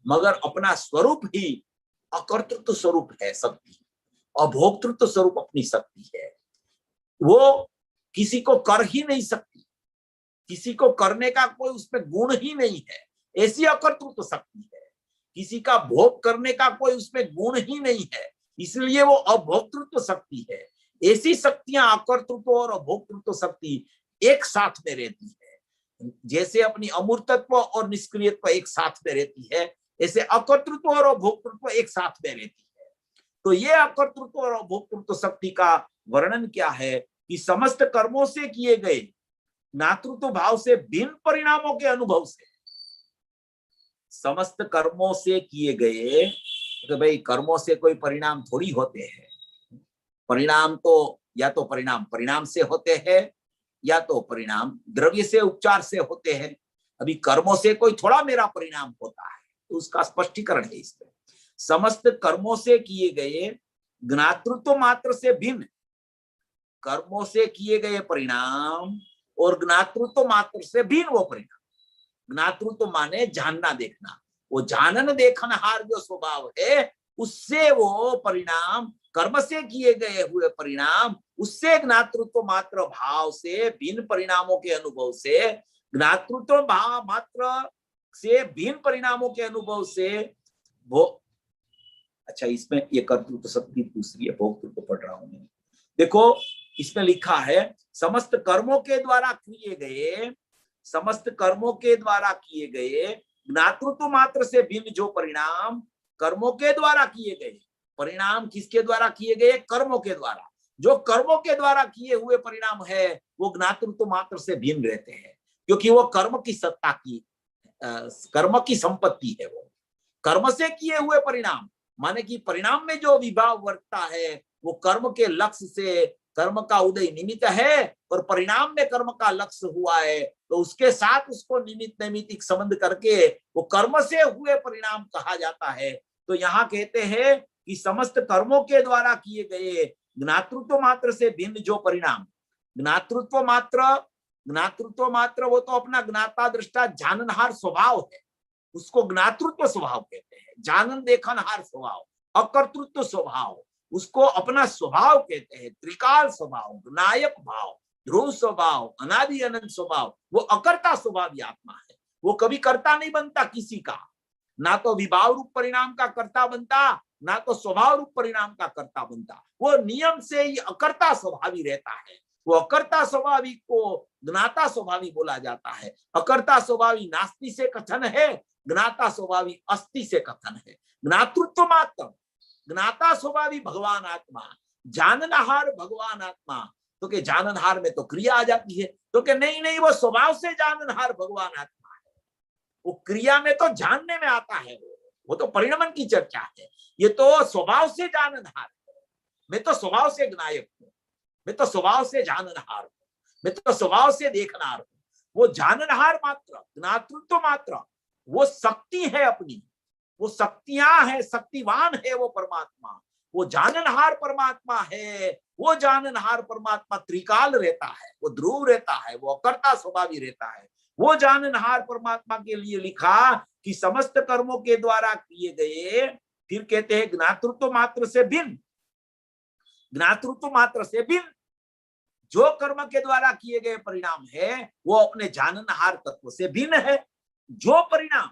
मगर अपना स्वरूप ही अकर्तृत्व स्वरूप है शक्ति, अभोक्तृत्व स्वरूप अपनी शक्ति है। वो किसी को कर ही नहीं सकती, किसी को करने का कोई उसमें गुण ही नहीं है, ऐसी अकर्तृत्व शक्ति है। किसी का भोग करने का कोई उसमें गुण ही नहीं है, इसलिए वो अभोक्तृत्व शक्ति है। ऐसी शक्तियां अकर्तृत्व और अभोक्तृत्व शक्ति एक साथ में रहती है। जैसे अपनी अमूर्तत्व और निष्क्रियत्व एक साथ में रहती है, ऐसे अकर्तृत्व और अभोक्तृत्व एक साथ में रहती है। तो ये अकर्तृत्व और अभोक्तृत्व शक्ति का वर्णन क्या है कि समस्त कर्मों से किए गए ज्ञातृत्व भाव से भिन्न परिणामों के अनुभव से, समस्त कर्मों से किए गए, तो भाई कर्मों से कोई परिणाम थोड़ी होते हैं। परिणाम तो या तो परिणाम परिणाम से होते हैं, या तो परिणाम द्रव्य से उपचार से होते हैं। अभी कर्मों से कोई थोड़ा मेरा परिणाम होता है, तो उसका स्पष्टीकरण है इसमें। समस्त कर्मों से किए गए ज्ञातृत्व मात्र से भिन्न, कर्मों से किए गए परिणाम और ज्ञातृत्व मात्र से भिन्न वो परिणाम। ज्ञातृत्व माने जानना देखना, वो जानन देखनहार जो स्वभाव है, उससे वो परिणाम, कर्म से किए गए हुए परिणाम, उससे ज्ञातृत्व मात्र भाव से भिन्न परिणामों के अनुभव से, ज्ञातृत्व भाव मात्र से भिन्न परिणामों के अनुभव से वो, अच्छा इसमें ये कर्तृत्व शक्ति दूसरी है, भोक्तृत्व पढ़ रहा हूं मैं। देखो इसमें लिखा है समस्त कर्मों के द्वारा किए गए, समस्त कर्मों के द्वारा किए गए ज्ञातृत्व मात्र से भिन्न जो परिणाम, कर्मों के द्वारा किए गए परिणाम, किसके द्वारा किए गए? कर्मों के द्वारा। जो कर्मों के द्वारा किए हुए परिणाम है वो ज्ञातृत्व मात्र से भिन्न रहते हैं, क्योंकि वो कर्म की सत्ता की, कर्म की संपत्ति है। वो कर्म से किए हुए परिणाम माने कि परिणाम में जो विभाव वर्तता है वो कर्म के लक्ष्य से, कर्म का उदय निमित्त है और परिणाम में कर्म का लक्ष्य हुआ है, तो उसके साथ उसको निमित्त नैमित्तिक संबंध करके वो कर्म से हुए परिणाम कहा जाता है। तो यहाँ कहते हैं कि समस्त कर्मों के द्वारा किए गए ज्ञातृत्व मात्र से भिन्न जो परिणाम, ज्ञातृत्व मात्र वो तो अपना ज्ञाता दृष्टा जाननहार स्वभाव है, उसको ज्ञातृत्व स्वभाव कहते हैं। जानन देखनहार स्वभाव, अकर्तृत्व स्वभाव, उसको अपना स्वभाव कहते हैं। त्रिकाल स्वभाव, नायक भाव, ध्रुव स्वभाव, अनादि अनंत स्वभाव, वो अकर्ता स्वभावी आत्मा है। वो कभी कर्ता नहीं बनता किसी का, ना तो विभाव रूप परिणाम का कर्ता बनता, ना तो स्वभाव रूप परिणाम का कर्ता बनता। वो नियम से ही अकर्ता स्वभावी रहता है। वो अकर्ता स्वभावी को ज्ञाता स्वभावी बोला जाता है। अकर्ता स्वभावी नास्ति से कथन है, ज्ञाता स्वभावी अस्ति से कथन है। ज्ञातृत्व मात्र, ज्ञाता स्वभावी भगवान आत्मा, जाननहार भगवान आत्मा। तो के जाननहार में तो क्रिया आ जाती है, तो के नहीं वो स्वभाव से जाननहार भगवान आत्मा है। वो क्रिया में तो जानने में आता है, वो तो परिणमन की चर्चा है। ये तो स्वभाव से जाननहार है। मैं तो स्वभाव से ज्ञायक हूं, मैं तो स्वभाव से जाननहार हूं, मैं तो स्वभाव से देखनहार हूं। वो जाननहार मात्र, ज्ञातृत्व मात्र, वो शक्ति है अपनी, वो शक्तियां है, शक्तिवान है वो परमात्मा। वो जाननहार परमात्मा है। वो जाननहार परमात्मा त्रिकाल रहता है, वो ध्रुव रहता है, वो अकर्ता स्वभावी रहता है। वो जाननहार परमात्मा के लिए लिखा कि समस्त कर्मों के द्वारा किए गए, फिर कहते हैं ज्ञातृत्व मात्र से भिन्न, ज्ञातृत्व मात्र से भिन्न जो कर्म के द्वारा किए गए परिणाम है वो अपने जाननहार तत्व से भिन्न है। जो परिणाम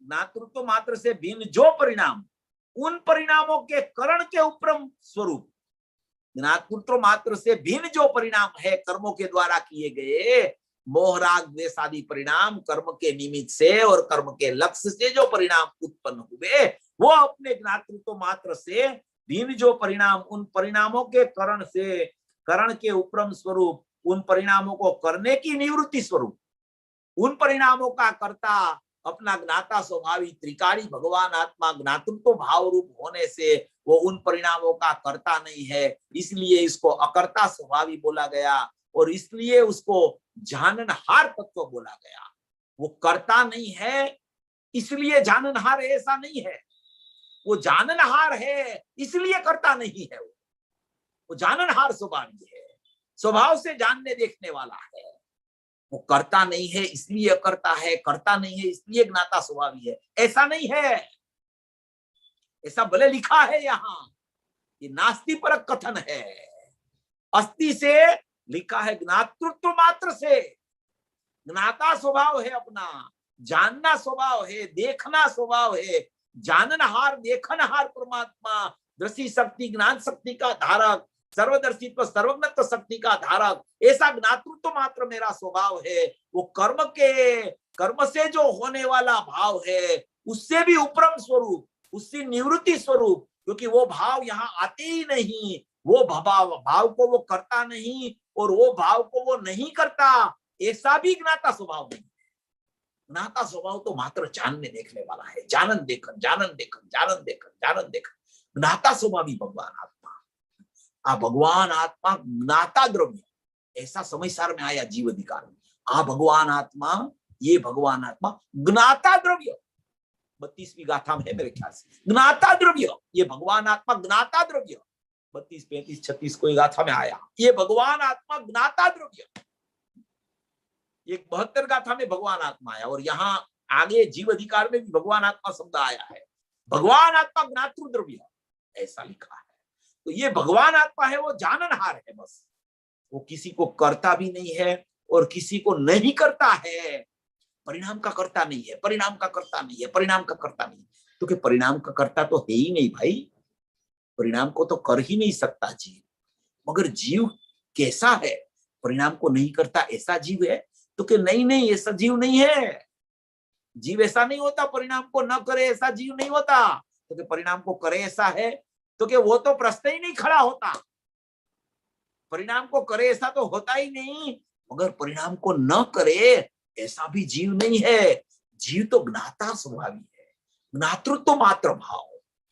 ज्ञातृत्व मात्र से भिन्न जो परिणाम, उन परिणामों के करण के उपरम स्वरूप, ज्ञातृत्व मात्र से भिन्न जो परिणाम है कर्मों के द्वारा किए गए, मोह राग द्वेष आदि परिणाम कर्म के निमित्त से और कर्म के लक्ष्य से जो परिणाम उत्पन्न हुए, वो अपने ज्ञातृत्व मात्र से भिन्न जो परिणाम, उन परिणामों के करण से, करण के उपरम स्वरूप, उन परिणामों को करने की निवृत्ति स्वरूप, उन परिणामों का कर्ता अपना ज्ञाता स्वभावी त्रिकाली भगवान आत्मा ज्ञातृत्व भाव रूप होने से वो उन परिणामों का कर्ता नहीं है, इसलिए इसको अकर्ता स्वभावी बोला गया। और इसलिए उसको जाननहार तत्व बोला गया। वो करता नहीं है इसलिए जाननहार है, ऐसा नहीं है। वो जाननहार है इसलिए करता नहीं है। वो जाननहार स्वभावी है, स्वभाव से जानने देखने वाला है। वो करता नहीं है इसलिए करता है, करता नहीं है इसलिए ज्ञाता स्वभावी है, ऐसा नहीं है। ऐसा भले लिखा है यहाँ, ये नास्ति परक कथन है। अस्थि से लिखा है ज्ञातृत्व मात्र से। ज्ञाता स्वभाव है अपना, जानना स्वभाव है, देखना स्वभाव है। जाननहार देखनहार परमात्मा, दृष्टि शक्ति ज्ञान शक्ति का धारक, सर्वदर्शित्व सर्वज्ञत्व शक्ति का धारक, ऐसा ज्ञातृत्व मात्र मेरा स्वभाव है। वो कर्म से जो होने वाला भाव है उससे भी उपरम स्वरूप, उससे निवृत्ति स्वरूप, क्योंकि वो भाव यहाँ आते ही नहीं। वो भाव को वो करता नहीं और वो भाव को वो नहीं करता, ऐसा भी ज्ञाता स्वभाव नहीं। ज्ञाता स्वभाव तो मात्र जानने देखने वाला है। जानन देखन जानन देखन जानन देखन जानन देखन, ज्ञाता स्वभावी भगवान आत्मा। भगवान आत्मा ज्ञाता द्रव्य, ऐसा समय सार में आया जीव अधिकार में। भगवान आत्मा, ये भगवान आत्मा ज्ञाता द्रव्य, 32वीं गाथा में है मेरे ख्याल से, ज्ञाता द्रव्य। ये भगवान आत्मा ज्ञाता द्रव्य, 32, 35, 36 को गाथा में आया। ये भगवान आत्मा ज्ञाता द्रव्य। एक 72 गाथा में भगवान आत्मा आया और यहाँ आगे जीव अधिकार में भी भगवान आत्मा शब्द आया है। भगवान आत्मा ज्ञातृ द्रव्य, ऐसा लिखा है। तो ये भगवान आत्मा है, वो जाननहार है बस। वो किसी को करता भी नहीं है और किसी को नहीं करता है। परिणाम का करता नहीं है, परिणाम का करता नहीं है, परिणाम का करता नहीं, क्योंकि परिणाम का करता तो है ही नहीं भाई। परिणाम को तो कर ही नहीं सकता जीव। मगर जीव कैसा है, परिणाम को नहीं करता ऐसा जीव है? तो कि नहीं ऐसा जीव नहीं है। जीव ऐसा नहीं होता, परिणाम को न करे ऐसा जीव नहीं होता। तो कि परिणाम को करे ऐसा है तो कि वो तो प्रश्न ही नहीं खड़ा होता। परिणाम को करे ऐसा तो होता ही नहीं, मगर परिणाम को न करे ऐसा भी जीव नहीं है। जीव तो ज्ञाता स्वभावी है, ज्ञातृत्व मात्र भाव,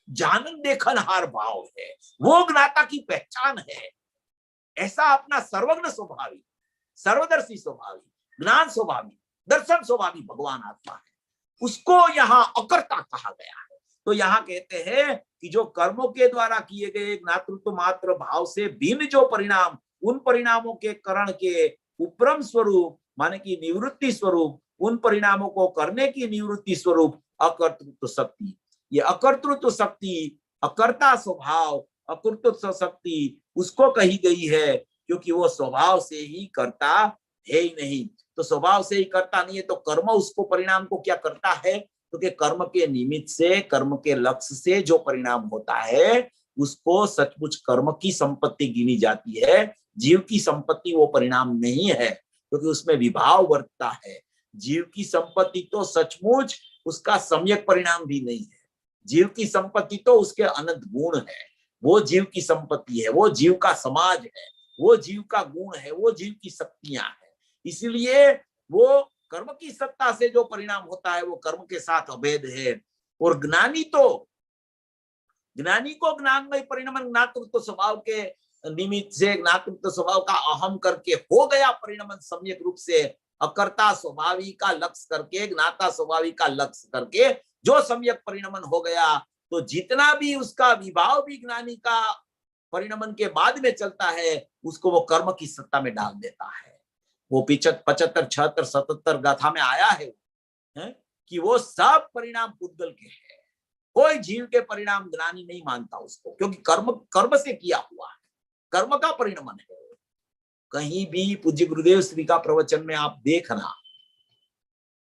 जानन देखनहार भाव है, वो ज्ञाता की पहचान है। ऐसा अपना सर्वज्ञ स्वभावी, सर्वदर्शी स्वभावी, ज्ञान स्वभावी, दर्शन स्वभावी भगवान आत्मा है। उसको यहाँ अकर्ता कहा गया है। तो यहाँ कहते हैं कि जो कर्मों के द्वारा किए गए ज्ञातृत्व मात्र भाव से भिन्न जो परिणाम, उन परिणामों के करण के उपरम स्वरूप माने कि निवृत्ति स्वरूप, उन परिणामों को करने की निवृत्ति स्वरूप अकर्तृत्व शक्ति। ये अकर्तृत्व शक्ति, अकर्ता स्वभाव, अकर्तृत्व शक्ति उसको कही गई है, क्योंकि वो स्वभाव से ही करता है ही नहीं। तो स्वभाव से ही करता नहीं है तो कर्म उसको परिणाम को क्या करता है? क्योंकि कर्म के निमित्त से, कर्म के लक्ष्य से जो परिणाम होता है उसको सचमुच कर्म की संपत्ति गिनी जाती है। जीव की संपत्ति वो परिणाम नहीं है, क्योंकि उसमें विभाव वर्तता है। जीव की संपत्ति तो सचमुच उसका सम्यक परिणाम भी नहीं है। जीव की संपत्ति तो उसके अनंत गुण है, वो जीव की संपत्ति है, वो जीव का समाज है, वो जीव का गुण है, वो जीव की शक्तियां है। इसलिए वो कर्म की सत्ता से जो परिणाम होता है वो कर्म के साथ अभेद है। और ज्ञानी को ज्ञानमय परिणमन ज्ञातृत्व स्वभाव के निमित्त से, ज्ञातृत्व स्वभाव का अहम करके हो गया परिणमन सम्यक रूप से, अकर्ता स्वभावी का लक्ष्य करके, ज्ञाता स्वभावी का लक्ष्य करके जो सम्यक परिणमन हो गया, तो जितना भी उसका विभाव भी ज्ञानी का परिणमन के बाद में चलता है उसको वो कर्म की सत्ता में डाल देता है। वो 75, 76, 77 गाथा में आया है कि वो सब परिणाम पुद्गल के हैं। कोई जीव के परिणाम ज्ञानी नहीं मानता उसको, क्योंकि कर्म से किया हुआ है, कर्म का परिणमन है। कहीं भी पूज्य गुरुदेव श्री का प्रवचन में आप देखना,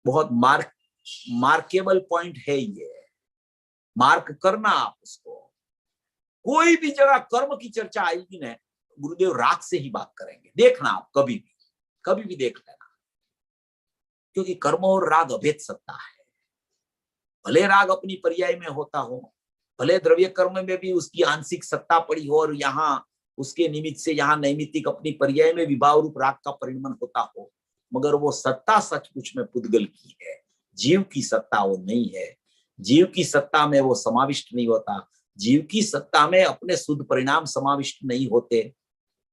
बहुत मार्केबल पॉइंट है ये, मार्क करना आप उसको। कोई भी जगह कर्म की चर्चा आएगी ना, गुरुदेव राग से ही बात करेंगे। देखना आप कभी भी देख लेना, क्योंकि कर्म और राग अभेद सत्ता है। भले राग अपनी पर्याय में होता हो, भले द्रव्य कर्म में भी उसकी आंशिक सत्ता पड़ी हो और यहाँ उसके निमित्त से यहाँ नैमित्तिक अपनी पर्याय में विभाव रूप राग का परिणमन होता हो, मगर वो सत्ता सचमुच में पुद्गल की है, जीव की सत्ता वो नहीं है। जीव की सत्ता में वो समाविष्ट नहीं होता। जीव की सत्ता में अपने शुद्ध परिणाम समाविष्ट नहीं होते।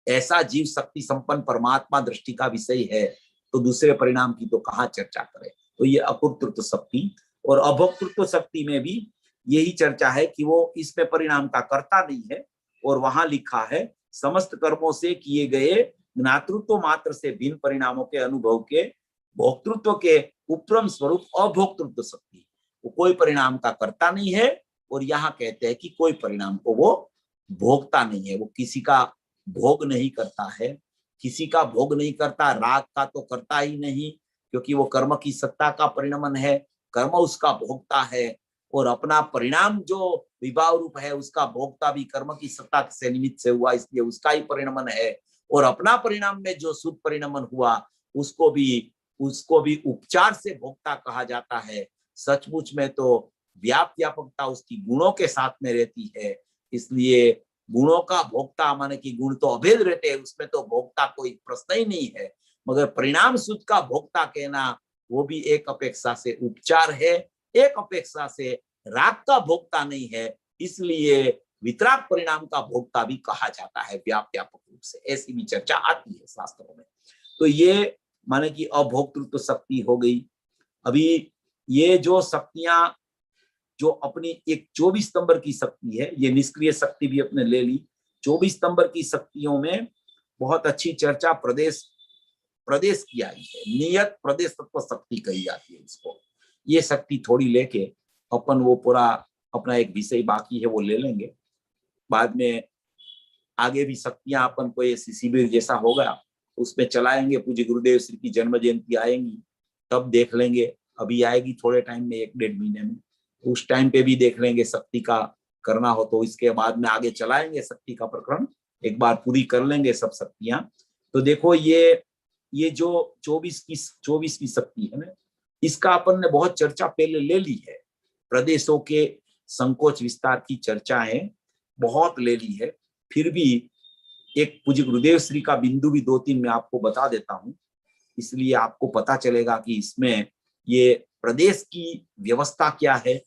ऐसा जीव शक्ति संपन्न परमात्मा दृष्टि का विषय है तो दूसरे परिणाम की तो कहाँ चर्चा करें। तो ये अभोक्तृत्व शक्ति और अभोक्तृत्व शक्ति में भी यही चर्चा है कि वो इसमें परिणाम का कर्ता नहीं है। और वहां लिखा है समस्त कर्मों से किए गए ज्ञातृत्व मात्र से भिन्न परिणामों के अनुभव के भोक्तृत्व के उपक्रम स्वरूप अभोक्तृत्व शक्ति, वो कोई परिणाम का कर्ता नहीं है। और यहाँ कहते हैं कि कोई परिणाम को वो भोगता नहीं है, वो किसी का भोग नहीं करता है, किसी का भोग नहीं करता, राग का तो करता ही नहीं क्योंकि वो कर्म की सत्ता का परिणमन है, कर्म उसका भोगता है। और अपना परिणाम जो विभाव रूप है उसका भोगता भी कर्म की सत्ता से निमित्त से हुआ, इसलिए उसका ही परिणमन है। और अपना परिणाम में जो शुद्ध परिणमन हुआ उसको भी उपचार से भोक्ता कहा जाता है। सचमुच में तो व्यापकता उसकी गुणों के साथ में रहती है, इसलिए गुणों का भोक्ता माने कि गुण तो अभेद रहते हैं, उसमें तो भोक्ता कोई प्रश्न ही नहीं है। मगर परिणाम शुद्ध का भोक्ता कहना वो भी एक अपेक्षा से उपचार है, एक अपेक्षा से राग का भोक्ता नहीं है, इसलिए वितराग परिणाम का भोक्ता भी कहा जाता है व्यापक रूप से। ऐसी भी चर्चा आती है शास्त्रों में। तो ये माने कि अभोक्तृत्व शक्ति हो गई। अभी ये जो शक्तियां जो अपनी एक 24 नंबर की शक्ति है, ये निष्क्रिय शक्ति भी अपने ले ली। 24 नंबर की शक्तियों में बहुत अच्छी चर्चा प्रदेश की आई है, नियत प्रदेश तत्व शक्ति कही जाती है इसको। ये शक्ति थोड़ी लेके अपन वो पूरा अपना एक विषय बाकी है वो ले लेंगे, बाद में आगे भी शक्तियां अपन को ये शिविर जैसा होगा उसमें चलाएंगे। पूज्य गुरुदेव श्री की जन्म जयंती आएंगी तब देख लेंगे, अभी आएगी थोड़े टाइम में, 1-1.5 महीने में, उस टाइम पे भी देख लेंगे शक्ति का करना हो तो। इसके बाद में आगे चलाएंगे शक्ति का प्रकरण, एक बार पूरी कर लेंगे सब शक्तियां। तो देखो ये जो 24 की शक्ति है ना, इसका अपन ने बहुत चर्चा पहले ले ली है। प्रदेशों के संकोच विस्तार की चर्चाएं बहुत ले ली है, फिर भी एक पूज्य गुरुदेव श्री का बिंदु भी 2-3 मैं आपको बता देता हूं, इसलिए आपको पता चलेगा कि इसमें ये प्रदेश की व्यवस्था क्या है,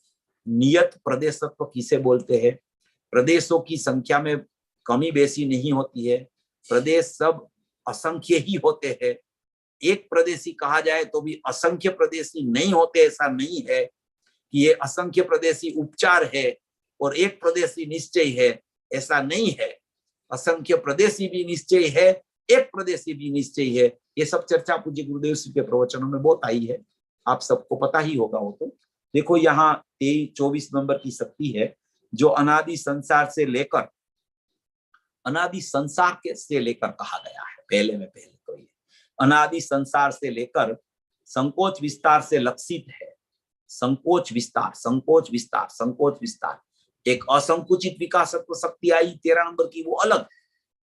नियत प्रदेशत्व किसे बोलते हैं, प्रदेशों की संख्या में कमी बेसी नहीं होती है, प्रदेश सब असंख्य ही होते हैं। एक प्रदेशी कहा जाए तो भी असंख्य प्रदेशी नहीं होते, ऐसा नहीं है कि ये असंख्य प्रदेशी उपचार है और एक प्रदेशी निश्चय है, ऐसा नहीं है। असंख्य प्रदेशी भी निश्चय है, एक प्रदेशी भी निश्चय है। ये सब चर्चा पूज्य गुरुदेव श्री के प्रवचनों में बहुत आई है, आप सबको पता ही होगा वो तो। देखो यहाँ 24 नंबर की शक्ति है जो अनादि संसार से लेकर कहा गया है। पहले तो ये अनादि संसार से लेकर संकोच विस्तार से लक्षित है। संकोच विस्तार एक असंकुचित विकासत्व शक्ति आई 13 नंबर की, वो अलग।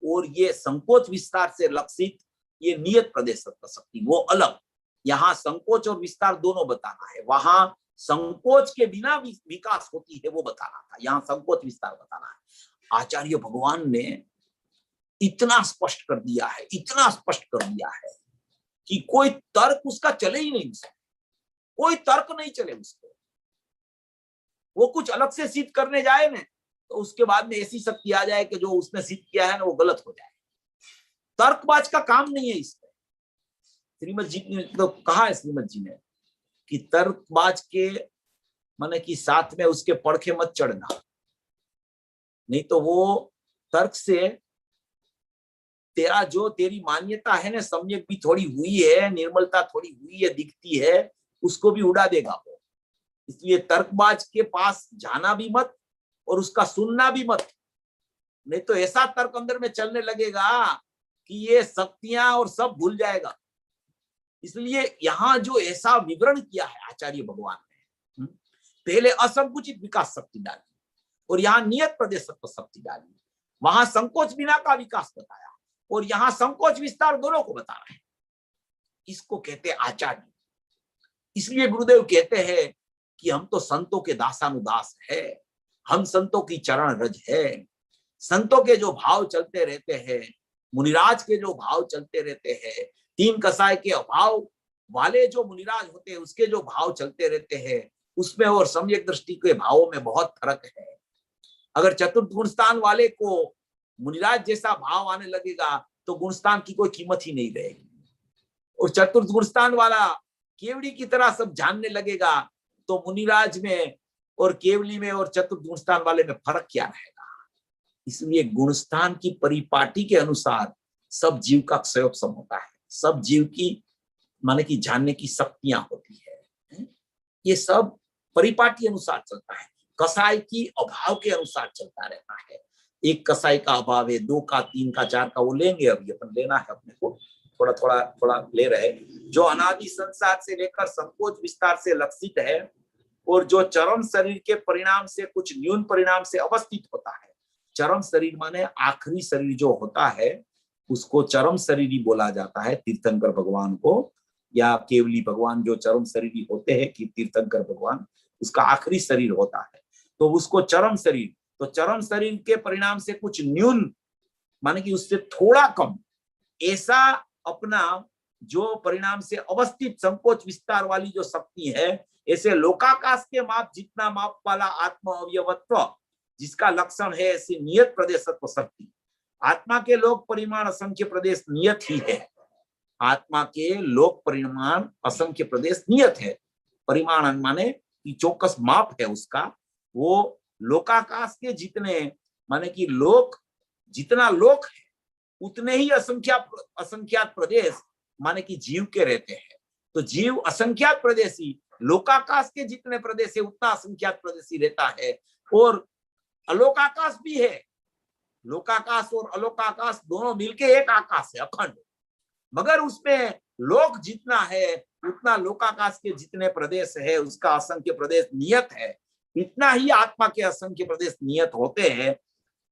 और ये संकोच विस्तार से लक्षित ये नियत प्रदेशत्व शक्ति वो अलग। यहाँ संकोच और विस्तार दोनों बताना है, वहां संकोच के बिना विकास होती है वो बताना था, यहाँ संकोच विस्तार बताना है। आचार्य भगवान ने इतना स्पष्ट कर दिया है कि कोई तर्क उसका चले ही नहीं, उसका कोई तर्क नहीं चले उसको। वो कुछ अलग से सिद्ध करने जाए ना तो उसके बाद में ऐसी शक्ति आ जाए कि जो उसने सिद्ध किया है ना वो गलत हो जाए। तर्कबाज का काम नहीं है इसमें। श्रीमद जी ने तो कहा है, श्रीमद जी ने कि तर्कबाज के माने कि साथ में उसके पड़खे मत चढ़ना, नहीं तो वो तर्क से तेरी मान्यता है ना सम्यक भी थोड़ी हुई है, निर्मलता थोड़ी हुई है, दिखती है, उसको भी उड़ा देगा वो। इसलिए तर्कबाज के पास जाना भी मत और उसका सुनना भी मत, नहीं तो ऐसा तर्क अंदर में चलने लगेगा कि ये शक्तियां और सब भूल जाएगा। इसलिए यहाँ जो ऐसा विवरण किया है आचार्य भगवान ने, पहले असंकुचित विकास शक्ति डाली और यहाँ नियत प्रदेशत्व शक्ति डाली, वहां संकोच बिना का विकास बताया और यहाँ संकोच विस्तार दोनों को बता रहे हैं। इसको कहते हैं आचार्य। इसलिए गुरुदेव कहते हैं कि हम तो संतों के दासानुदास है, हम संतों की चरण रज है। संतों के जो भाव चलते रहते हैं, मुनिराज के जो भाव चलते रहते हैं, तीन कसाय के अभाव वाले जो मुनिराज होते हैं उसके जो भाव चलते रहते हैं, उसमें और सम्यक दृष्टि के भावों में बहुत फर्क है। अगर चतुर्थ गुण स्थान वाले को मुनिराज जैसा भाव आने लगेगा तो गुणस्थान की कोई कीमत ही नहीं रहेगी। और चतुर्थ गुणस्थान वाला केवली की तरह सब जानने लगेगा तो मुनिराज में और केवली में और चतुर्थ गुणस्थान वाले में फर्क क्या रहेगा। इसलिए गुणस्थान की परिपाटी के अनुसार सब जीव का क्षयोपशम होता है, सब जीव की माने की जानने की शक्तियां होती है। ये सब परिपाटी अनुसार चलता है, कसाई की अभाव के अनुसार चलता रहता है। एक कसाई का अभाव है, 2 का, 3 का, 4 का, वो लेंगे, अभी अपन लेना है अपने को, थोड़ा थोड़ा थोड़ा ले रहे, जो अनादि संसार से लेकर संकोच विस्तार से लक्षित है और जो चरम शरीर के परिणाम से कुछ न्यून परिणाम से अवस्थित होता है। चरम शरीर माने आखिरी शरीर जो होता है उसको चरम शरीरी बोला जाता है, तीर्थंकर भगवान को, या केवली भगवान जो चरम शरीरी होते हैं कि तीर्थंकर भगवान, उसका आखिरी शरीर होता है तो उसको चरम शरीर, तो चरम शरीर के परिणाम से कुछ न्यून माने कि उससे थोड़ा कम ऐसा अपना जो परिणाम से अवस्थित संकोच विस्तार वाली जो शक्ति है, ऐसे लोकाकाश के माप जितना माप वाला आत्म अवयवत्व जिसका लक्षण है ऐसी नियत प्रदेशत्व शक्ति। आत्मा के लोक परिमाण असंख्य प्रदेश नियत ही है, आत्मा के लोक परिमाण असंख्य प्रदेश नियत है। परिमाण माने कि चौकस माप है उसका, वो लोकाकाश के जितने माने कि लोक जितना लोक है उतने ही असंख्यात प्रदेश माने कि जीव के रहते हैं। तो जीव असंख्यात प्रदेशी, लोकाकाश के जितने प्रदेश है उतना असंख्यात प्रदेशी रहता है। और अलोकाकाश भी है, लोकाकाश और अलोकाकाश दोनों मिलके एक आकाश है अखंड, मगर उसमें लोक जितना है उतना लोकाकाश के जितने प्रदेश है उसका असंख्य प्रदेश नियत है, इतना ही आत्मा के असंख्य प्रदेश नियत होते हैं।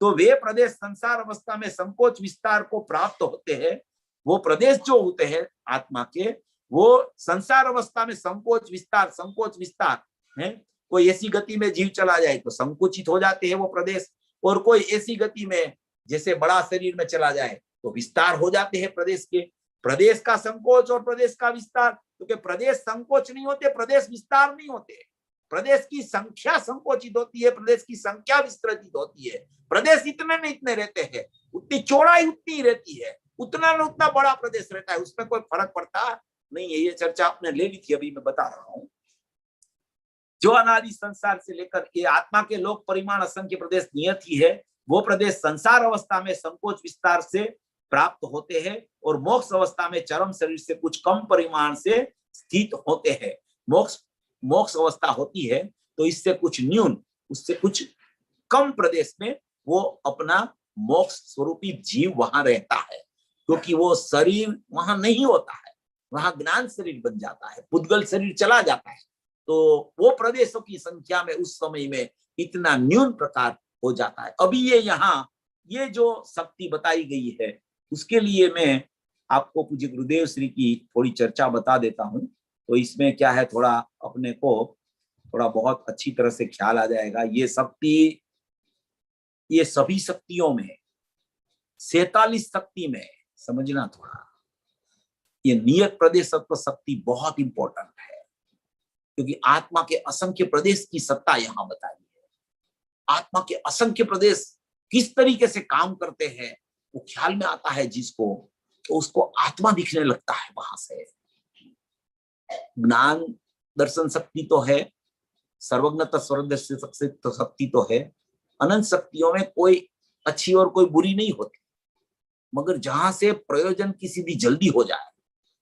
तो वे प्रदेश संसार अवस्था में संकोच विस्तार को प्राप्त होते हैं, वो प्रदेश जो होते हैं आत्मा के, वो संसार अवस्था में संकोच विस्तार है। कोई ऐसी गति में जीव चला जाए तो संकुचित हो जाते हैं वो प्रदेश, और कोई ऐसी गति में जैसे बड़ा शरीर में चला जाए तो विस्तार हो जाते हैं प्रदेश के। प्रदेश का संकोच और प्रदेश का विस्तार, क्योंकि प्रदेश संकोच नहीं होते, प्रदेश विस्तार नहीं होते, प्रदेश की संख्या संकोचित होती है, प्रदेश की संख्या विस्तृत होती है। प्रदेश इतने न इतने रहते हैं, उतनी चौड़ाई उतनी ही रहती है, उतना न उतना बड़ा प्रदेश रहता है, उसमें कोई फर्क पड़ता नहीं है। ये चर्चा आपने ले ली थी, अभी मैं बता रहा हूं। जो अनादि संसार से लेकर ये आत्मा के लोक परिमाण असंख्य प्रदेश नियत ही है, वो प्रदेश संसार अवस्था में संकोच विस्तार से प्राप्त होते हैं और मोक्ष अवस्था में चरम शरीर से कुछ कम परिमाण से स्थित होते हैं। मोक्ष अवस्था होती है तो इससे कुछ न्यून, उससे कुछ कम प्रदेश में वो अपना मोक्ष स्वरूपी जीव वहां रहता है, क्योंकि वो शरीर वहां नहीं होता है, वहां ज्ञान शरीर बन जाता है, पुद्गल शरीर चला जाता है। तो वो प्रदेशों की संख्या में उस समय में इतना न्यून प्रकार हो जाता है। अभी ये यहाँ ये जो शक्ति बताई गई है उसके लिए मैं आपको पूज्य गुरुदेव श्री की थोड़ी चर्चा बता देता हूं। तो इसमें क्या है, थोड़ा अपने को थोड़ा बहुत अच्छी तरह से ख्याल आ जाएगा। ये शक्ति, ये सभी शक्तियों में 47 शक्ति में समझना थोड़ा, ये नियत प्रदेशत्व शक्ति बहुत इंपॉर्टेंट है, क्योंकि आत्मा के असंख्य प्रदेश की सत्ता यहां बताई है। आत्मा के असंख्य प्रदेश किस तरीके से काम करते हैं वो ख्याल में आता है जिसको, तो उसको आत्मा दिखने लगता है। वहां से ज्ञान दर्शन शक्ति तो है, सर्वज्ञता सर्वदर्शी शक्ति तो है, अनंत शक्तियों में कोई अच्छी और कोई बुरी नहीं होती, मगर जहां से प्रयोजन की सीधी जल्दी हो जाए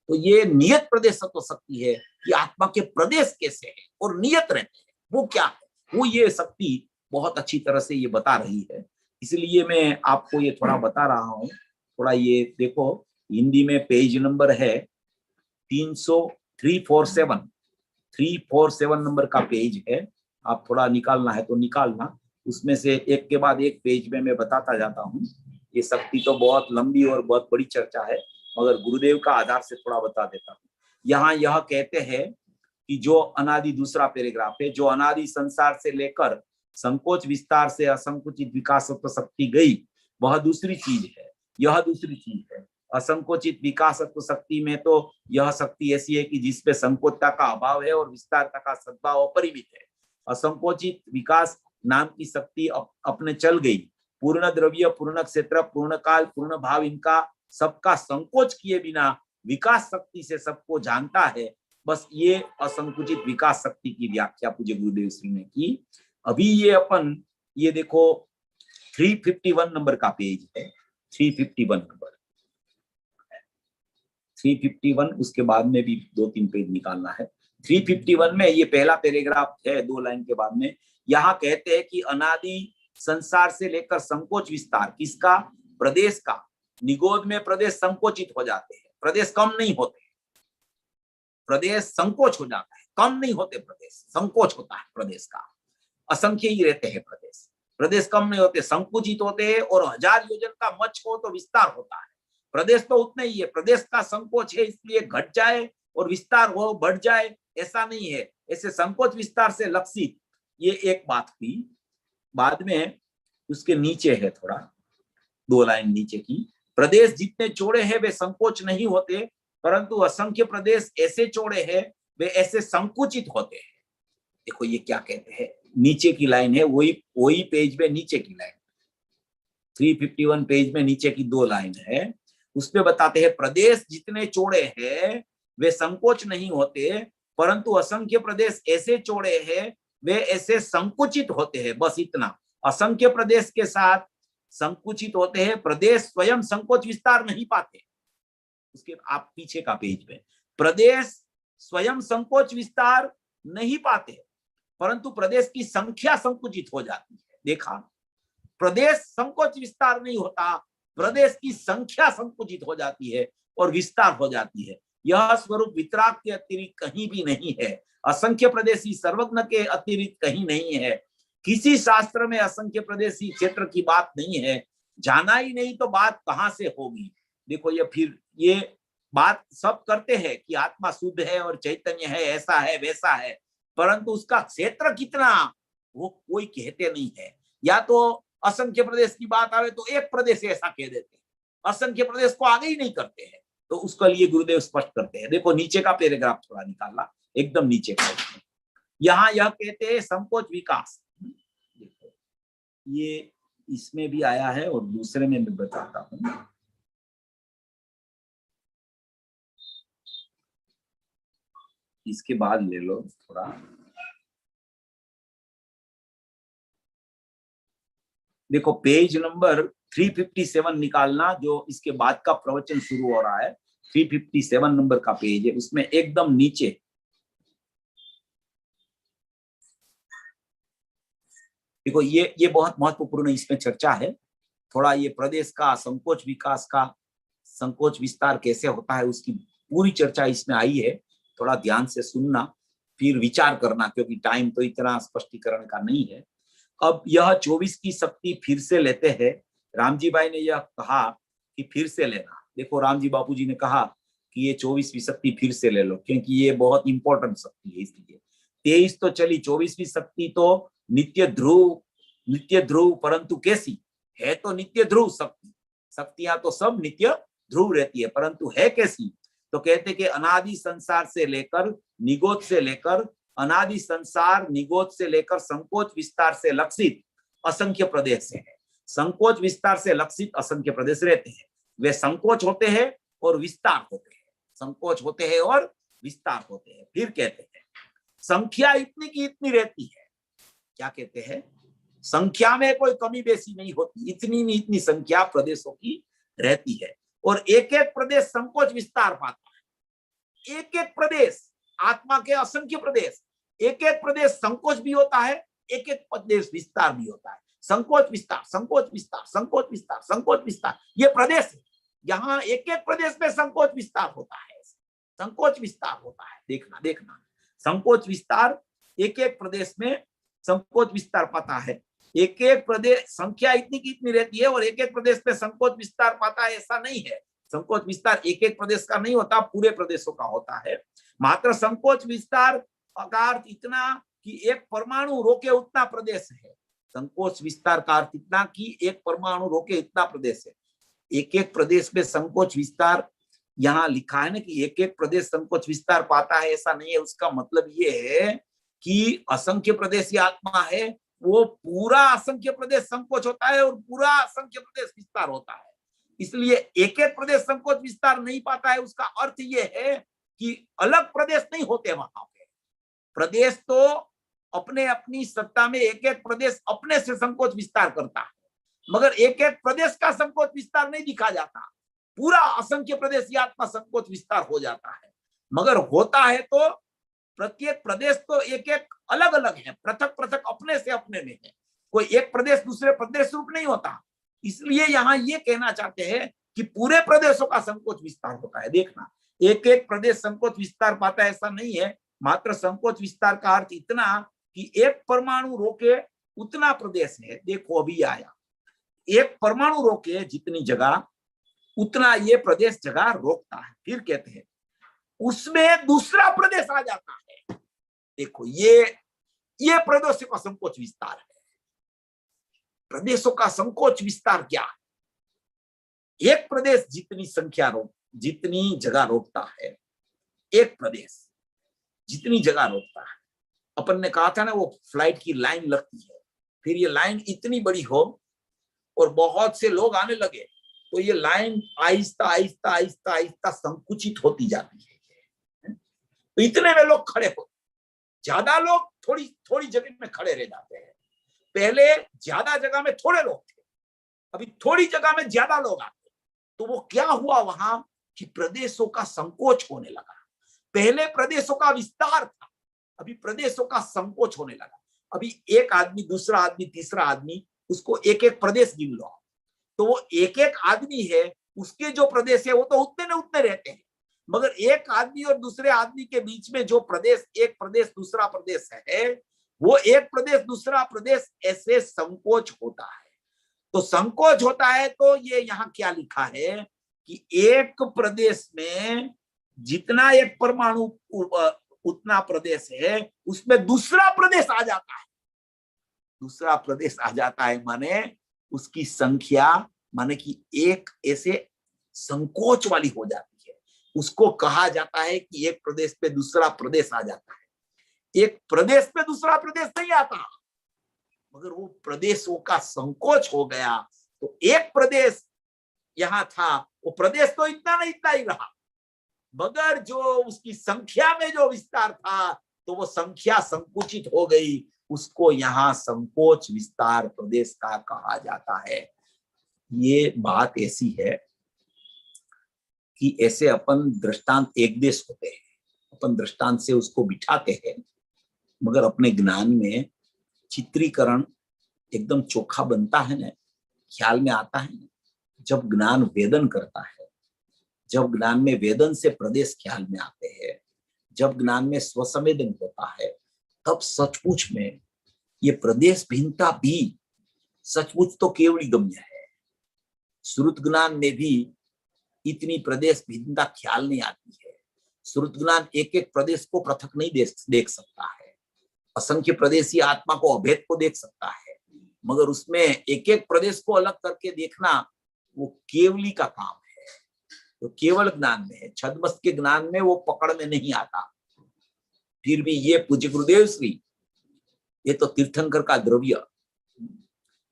तो ये नियत प्रदेशत्व शक्ति है कि आत्मा के प्रदेश कैसे है और नियत रहते हैं वो क्या है, वो ये शक्ति बहुत अच्छी तरह से ये बता रही है। इसलिए मैं आपको ये थोड़ा बता रहा हूं। थोड़ा ये देखो, हिंदी में पेज नंबर है 347 नंबर का पेज है, आप थोड़ा निकालना है तो निकालना, उसमें से एक के बाद एक पेज में मैं बताता जाता हूँ। ये शक्ति तो बहुत लंबी और बहुत बड़ी चर्चा है, मगर गुरुदेव का आधार से थोड़ा बता देता हूँ। यहाँ यह कहते हैं कि जो अनादि, दूसरा पैराग्राफ है, जो अनादि संसार से लेकर संकोच विस्तार से असंकुचित विकासत्व शक्ति गई वह दूसरी चीज है, यह दूसरी चीज है। असंकोचित विकासत्व शक्ति में तो यह शक्ति ऐसी है कि जिसपे संकोचता का अभाव है और विस्तारता का सद्भाव अपरिमित है। असंकोचित विकास नाम की शक्ति अपने चल गई पूर्ण द्रव्य, पूर्ण क्षेत्र, पूर्ण काल, पूर्ण भाव, इनका सबका संकोच किए बिना विकास शक्ति से सबको जानता है। बस ये असंकुचित विकास शक्ति की व्याख्या पूज्य गुरुदेव श्री ने की। अभी ये अपन ये देखो 351 नंबर का पेज है, 351 नंबर, 351, उसके बाद में भी 2-3 पेज निकालना है। 351 में ये पहला पैराग्राफ है 2 लाइन के बाद में, यहाँ कहते हैं कि अनादि संसार से लेकर संकोच विस्तार किसका, प्रदेश का, निगोद में प्रदेश संकोचित हो जाते हैं, प्रदेश कम नहीं होते, प्रदेश संकोच हो जाता है, कम नहीं होते, प्रदेश संकोच होता है, प्रदेश का असंख्य ही रहते हैं, प्रदेश कम नहीं होते, संकुचित होते हैं, और 1000 योजन का मच हो तो विस्तार होता है। प्रदेश तो उतना ही है, प्रदेश का संकोच है इसलिए घट जाए और विस्तार हो बढ़ जाए ऐसा नहीं है, ऐसे संकोच विस्तार से लक्षित, ये एक बात हुई। बाद में उसके नीचे है थोड़ा 2 लाइन नीचे की, प्रदेश जितने चौड़े हैं वे संकोच नहीं होते, परंतु असंख्य प्रदेश ऐसे चौड़े हैं वे ऐसे संकुचित होते हैं। देखो ये क्या कहते हैं, नीचे की लाइन है, वही पेज में नीचे की लाइन, 351 पेज में नीचे की 2 लाइन है, उसमें बताते हैं प्रदेश जितने चौड़े हैं वे संकोच नहीं होते, परंतु असंख्य प्रदेश ऐसे चौड़े हैं वे ऐसे संकुचित होते हैं। बस इतना, असंख्य प्रदेश के साथ संकुचित होते हैं, प्रदेश स्वयं संकोच विस्तार नहीं पाते। उसके आप पीछे का पेज पे, प्रदेश स्वयं संकोच विस्तार नहीं पाते, परंतु प्रदेश की संख्या संकुचित हो जाती है। देखा, प्रदेश संकोच विस्तार नहीं होता, प्रदेश की संख्या संकुचित हो जाती है और विस्तार हो जाती है। यह स्वरूप वितराग के अतिरिक्त कहीं भी नहीं है, असंख्य प्रदेशी सर्वज्ञ के अतिरिक्त कहीं नहीं है, किसी शास्त्र में असंख्य प्रदेशी क्षेत्र की बात नहीं है, जाना ही नहीं तो बात कहां से होगी। देखो ये फिर ये बात सब करते हैं कि आत्मा शुद्ध है और चैतन्य है, ऐसा है वैसा है, परंतु उसका क्षेत्र कितना वो कोई कहते नहीं है। या तो असंख्य प्रदेश की बात आवे तो एक प्रदेश ऐसा कह देते हैं, असंख्य प्रदेश को आगे ही नहीं करते हैं, तो उसके लिए गुरुदेव स्पष्ट करते हैं। देखो नीचे का पैराग्राफ थोड़ा निकालना, एकदम नीचे का, यहाँ यह कहते हैं संकोच विकास। देखो ये इसमें भी आया है और दूसरे में मैं बताता हूं, इसके बाद ले लो थोड़ा, देखो पेज नंबर 357 निकालना, जो इसके बाद का प्रवचन शुरू हो रहा है, 357 नंबर का पेज है, उसमें एकदम नीचे देखो ये बहुत महत्वपूर्ण इसमें चर्चा है। थोड़ा ये प्रदेश का संकोच विकास का संकोच विस्तार कैसे होता है उसकी पूरी चर्चा इसमें आई है, थोड़ा ध्यान से सुनना फिर विचार करना, क्योंकि टाइम तो इतना स्पष्टीकरण का नहीं है। अब यह 24 की शक्ति फिर से लेते हैं। रामजी भाई ने यह कहा कि फिर से लेना, देखो रामजी बापूजी ने कहा कि ये 24वीं शक्ति फिर से ले लो, क्योंकि ये बहुत इंपॉर्टेंट शक्ति है, इसलिए 23 तो चली, 24वीं शक्ति तो नित्य ध्रुव, परंतु कैसी है, तो नित्य ध्रुव शक्ति, शक्तियां तो सब नित्य ध्रुव रहती है, परंतु है कैसी, तो कहते कि अनादि संसार से लेकर निगोद से लेकर, अनादि संसार निगोद से लेकर संकोच विस्तार से लक्षित असंख्य प्रदेश है। संकोच विस्तार से लक्षित असंख्य प्रदेश रहते हैं, वे संकोच होते हैं और विस्तार होते हैं, संकोच होते हैं और विस्तार होते हैं। फिर कहते हैं संख्या इतनी की इतनी रहती है, क्या कहते हैं, संख्या में कोई कमी बेसी नहीं होती, इतनी इतनी संख्या प्रदेशों की रहती है, और एक एक प्रदेश संकोच विस्तार पाता है। एक एक प्रदेश, आत्मा के असंख्य प्रदेश, एक एक प्रदेश संकोच भी होता है, एक एक प्रदेश विस्तार भी होता है। संकोच विस्तार, संकोच विस्तार, संकोच विस्तार, संकोच विस्तार, ये प्रदेश है। यहाँ एक एक प्रदेश में संकोच विस्तार होता है, संकोच विस्तार होता है। देखना संकोच विस्तार, एक एक प्रदेश में संकोच विस्तार पाता है। एक एक प्रदेश संख्या इतनी की इतनी रहती है और एक एक प्रदेश में संकोच विस्तार पाता है, ऐसा नहीं है। संकोच विस्तार एक एक प्रदेश का नहीं होता, पूरे प्रदेशों का होता है। मात्र संकोच विस्तार का अर्थ इतना कि एक परमाणु रोके उतना प्रदेश है। संकोच विस्तार का अर्थ इतना कि एक परमाणु रोके इतना प्रदेश है। एक एक प्रदेश में संकोच विस्तार, यहाँ लिखा है ना कि एक एक प्रदेश संकोच विस्तार पाता है, ऐसा नहीं है। उसका मतलब ये है कि असंख्य प्रदेशी आत्मा है, वो पूरा असंख्य प्रदेश संकोच होता है और पूरा असंख्य प्रदेश विस्तार होता है। इसलिए एक एक प्रदेश संकोच विस्तार नहीं पाता है, उसका अर्थ ये है कि अलग प्रदेश नहीं होते वहां पे। प्रदेश तो अपने अपनी सत्ता में एक एक प्रदेश अपने से संकोच विस्तार करता है, मगर एक एक प्रदेश का संकोच विस्तार नहीं दिखा जाता, पूरा असंख्य प्रदेश ही आत्मा संकोच विस्तार हो जाता है। मगर होता है तो प्रत्येक प्रदेश तो एक एक अलग अलग है, पृथक पृथक अपने से अपने में है, कोई एक प्रदेश दूसरे प्रदेश रूप नहीं होता। इसलिए यहाँ ये कहना चाहते हैं कि पूरे प्रदेशों का संकोच विस्तार होता है। देखना, एक एक प्रदेश संकोच विस्तार पाता है ऐसा नहीं है, मात्र संकोच विस्तार का अर्थ इतना कि एक परमाणु रोके उतना प्रदेश है। देखो अभी आया, एक परमाणु रोके जितनी जगह उतना ये प्रदेश जगह रोकता है। फिर कहते हैं उसमें दूसरा प्रदेश आ जाता है। देखो ये प्रदेशों का संकोच विस्तार है। प्रदेशों का संकोच विस्तार क्या है? एक प्रदेश जितनी जगह रोकता है, एक प्रदेश जितनी जगह रोकता है। अपन ने कहा था ना, वो फ्लाइट की लाइन लगती है, फिर ये लाइन इतनी बड़ी हो और बहुत से लोग आने लगे तो ये लाइन आहिस्ता आहिस्ता आहिस्ता आहिस्ता संकुचित होती जाती है। तो इतने में लोग खड़े हो, ज्यादा लोग थोड़ी थोड़ी जगह में खड़े रह जाते हैं। पहले ज्यादा जगह में थोड़े लोग थे, अभी थोड़ी जगह में ज्यादा लोग आते। तो वो क्या हुआ वहां कि प्रदेशों का संकोच होने लगा। पहले प्रदेशों का विस्तार था, अभी प्रदेशों का संकोच होने लगा। अभी एक आदमी, दूसरा आदमी, तीसरा आदमी, उसको एक एक प्रदेश गिन लो, तो वो एक एक आदमी है, उसके जो प्रदेश है वो तो उतने न उतने रहते हैं। मगर एक आदमी और दूसरे आदमी के बीच में जो प्रदेश, एक प्रदेश दूसरा प्रदेश है, वो एक प्रदेश दूसरा प्रदेश ऐसे संकोच होता है। तो संकोच होता है तो ये यहाँ क्या लिखा है कि एक प्रदेश में जितना एक परमाणु उतना प्रदेश है, उसमें दूसरा प्रदेश आ जाता है। दूसरा प्रदेश आ जाता है माने उसकी संख्या, माने कि एक ऐसे संकोच वाली हो जाती है। उसको कहा जाता है कि एक प्रदेश पे दूसरा प्रदेश आ जाता है। एक प्रदेश पे दूसरा प्रदेश नहीं आता, मगर वो प्रदेशों का संकोच हो गया। तो एक प्रदेश यहां था, वो प्रदेश तो इतना नहीं, इतना ही रहा, मगर जो उसकी संख्या में जो विस्तार था तो वो संख्या संकुचित हो गई। उसको यहाँ संकोच विस्तार प्रदेश का कहा जाता है। ये बात ऐसी है कि ऐसे अपन दृष्टांत एक देश होते हैं, अपन दृष्टांत से उसको बिठाते हैं, मगर अपने ज्ञान में चित्रीकरण एकदम चोखा बनता है ना, ख्याल में आता है ना, जब ज्ञान वेदन करता है, जब ज्ञान में वेदन से प्रदेश ख्याल में आते हैं, जब ज्ञान में स्वसंवेदन होता है, तब सचमुच में ये प्रदेश भिन्नता भी सचमुच तो केवल गम्य है। श्रुत ज्ञान में भी इतनी प्रदेश भिन्नता ख्याल नहीं आती है। श्रुत ज्ञान एक एक प्रदेश को पृथक नहीं देख सकता है, असंख्य प्रदेशी आत्मा को अभेद को देख सकता है, मगर उसमें एक एक प्रदेश को अलग करके देखना वो केवली का काम है। तो केवल ज्ञान में है, छद्मस्त के ज्ञान में वो पकड़ में नहीं आता। फिर भी ये पूज्य गुरुदेव श्री, ये तो तीर्थंकर का द्रव्य,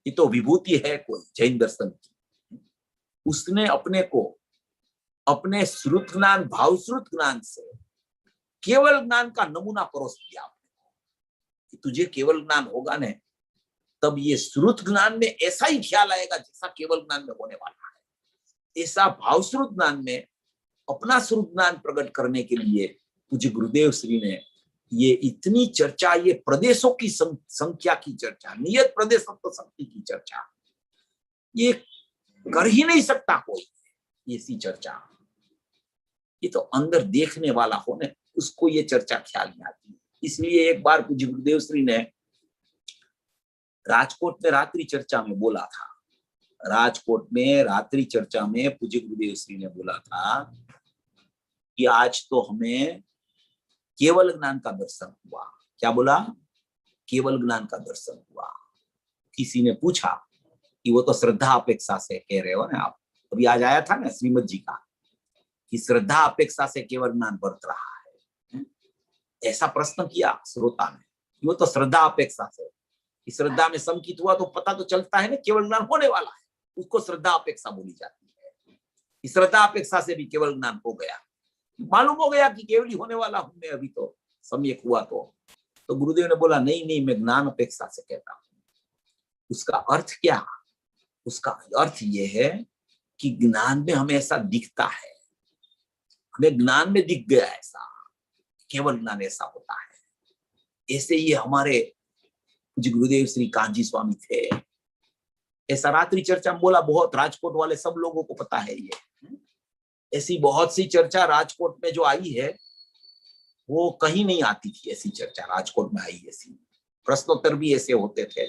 ये तो विभूति है कोई जैन दर्शन की। उसने अपने को अपने श्रुत ज्ञान, भाव श्रुत ज्ञान से केवल ज्ञान का नमूना परोस दिया कि तुझे केवल ज्ञान होगा न, तब ये श्रुत ज्ञान में ऐसा ही ख्याल आएगा जैसा केवल ज्ञान में होने वाला है। ऐसा भाव श्रुत ज्ञान में अपना श्रुत ज्ञान प्रकट करने के लिए पूज्य गुरुदेव श्री ने ये इतनी चर्चा, ये प्रदेशों की संख्या की चर्चा, नियत प्रदेशत्व शक्ति की चर्चा, ये कर ही नहीं सकता कोई ऐसी चर्चा। ये तो अंदर देखने वाला हो न, उसको ये चर्चा ख्याल में आती है। इसलिए एक बार पूज्य गुरुदेव श्री ने राजकोट में रात्रि चर्चा में बोला था, राजकोट में रात्रि चर्चा में पूज्य गुरुदेव श्री ने बोला था कि आज तो हमें केवल ज्ञान का दर्शन हुआ। क्या बोला? केवल ज्ञान का दर्शन हुआ। किसी ने पूछा कि वो तो श्रद्धा अपेक्षा से कह रहे हो ना आप, अभी आज आया था ना श्रीमद जी का कि श्रद्धा अपेक्षा से केवल ज्ञान बरत रहा है। ऐसा प्रश्न किया श्रोता ने, वो तो श्रद्धा अपेक्षा से। कि श्रद्धा में संकित हुआ तो पता तो चलता है ना केवल ज्ञान होने वाला है, उसको श्रद्धा अपेक्षा बोली जाती है। कि श्रद्धा अपेक्षा से भी केवल ज्ञान हो गया, मालूम हो गया कि केवल होने वाला हूं मैं, अभी तो सम्यक हुआ तो गुरुदेव ने बोला नहीं नहीं, मैं ज्ञान अपेक्षा से कहता हूं। उसका अर्थ क्या? उसका अर्थ यह है कि ज्ञान में हमें ऐसा दिखता है, हमें ज्ञान में दिख गया ऐसा, केवल ज्ञान ऐसा होता है। ऐसे ही हमारे गुरुदेव श्री कांजी स्वामी थे। ऐसा रात्रि चर्चा में बोला, बहुत राजकोट वाले सब लोगों को पता है ये। ऐसी बहुत सी चर्चा राजकोट में जो आई है वो कहीं नहीं आती थी। ऐसी चर्चा राजकोट में आई, ऐसी प्रश्नोत्तर भी ऐसे होते थे,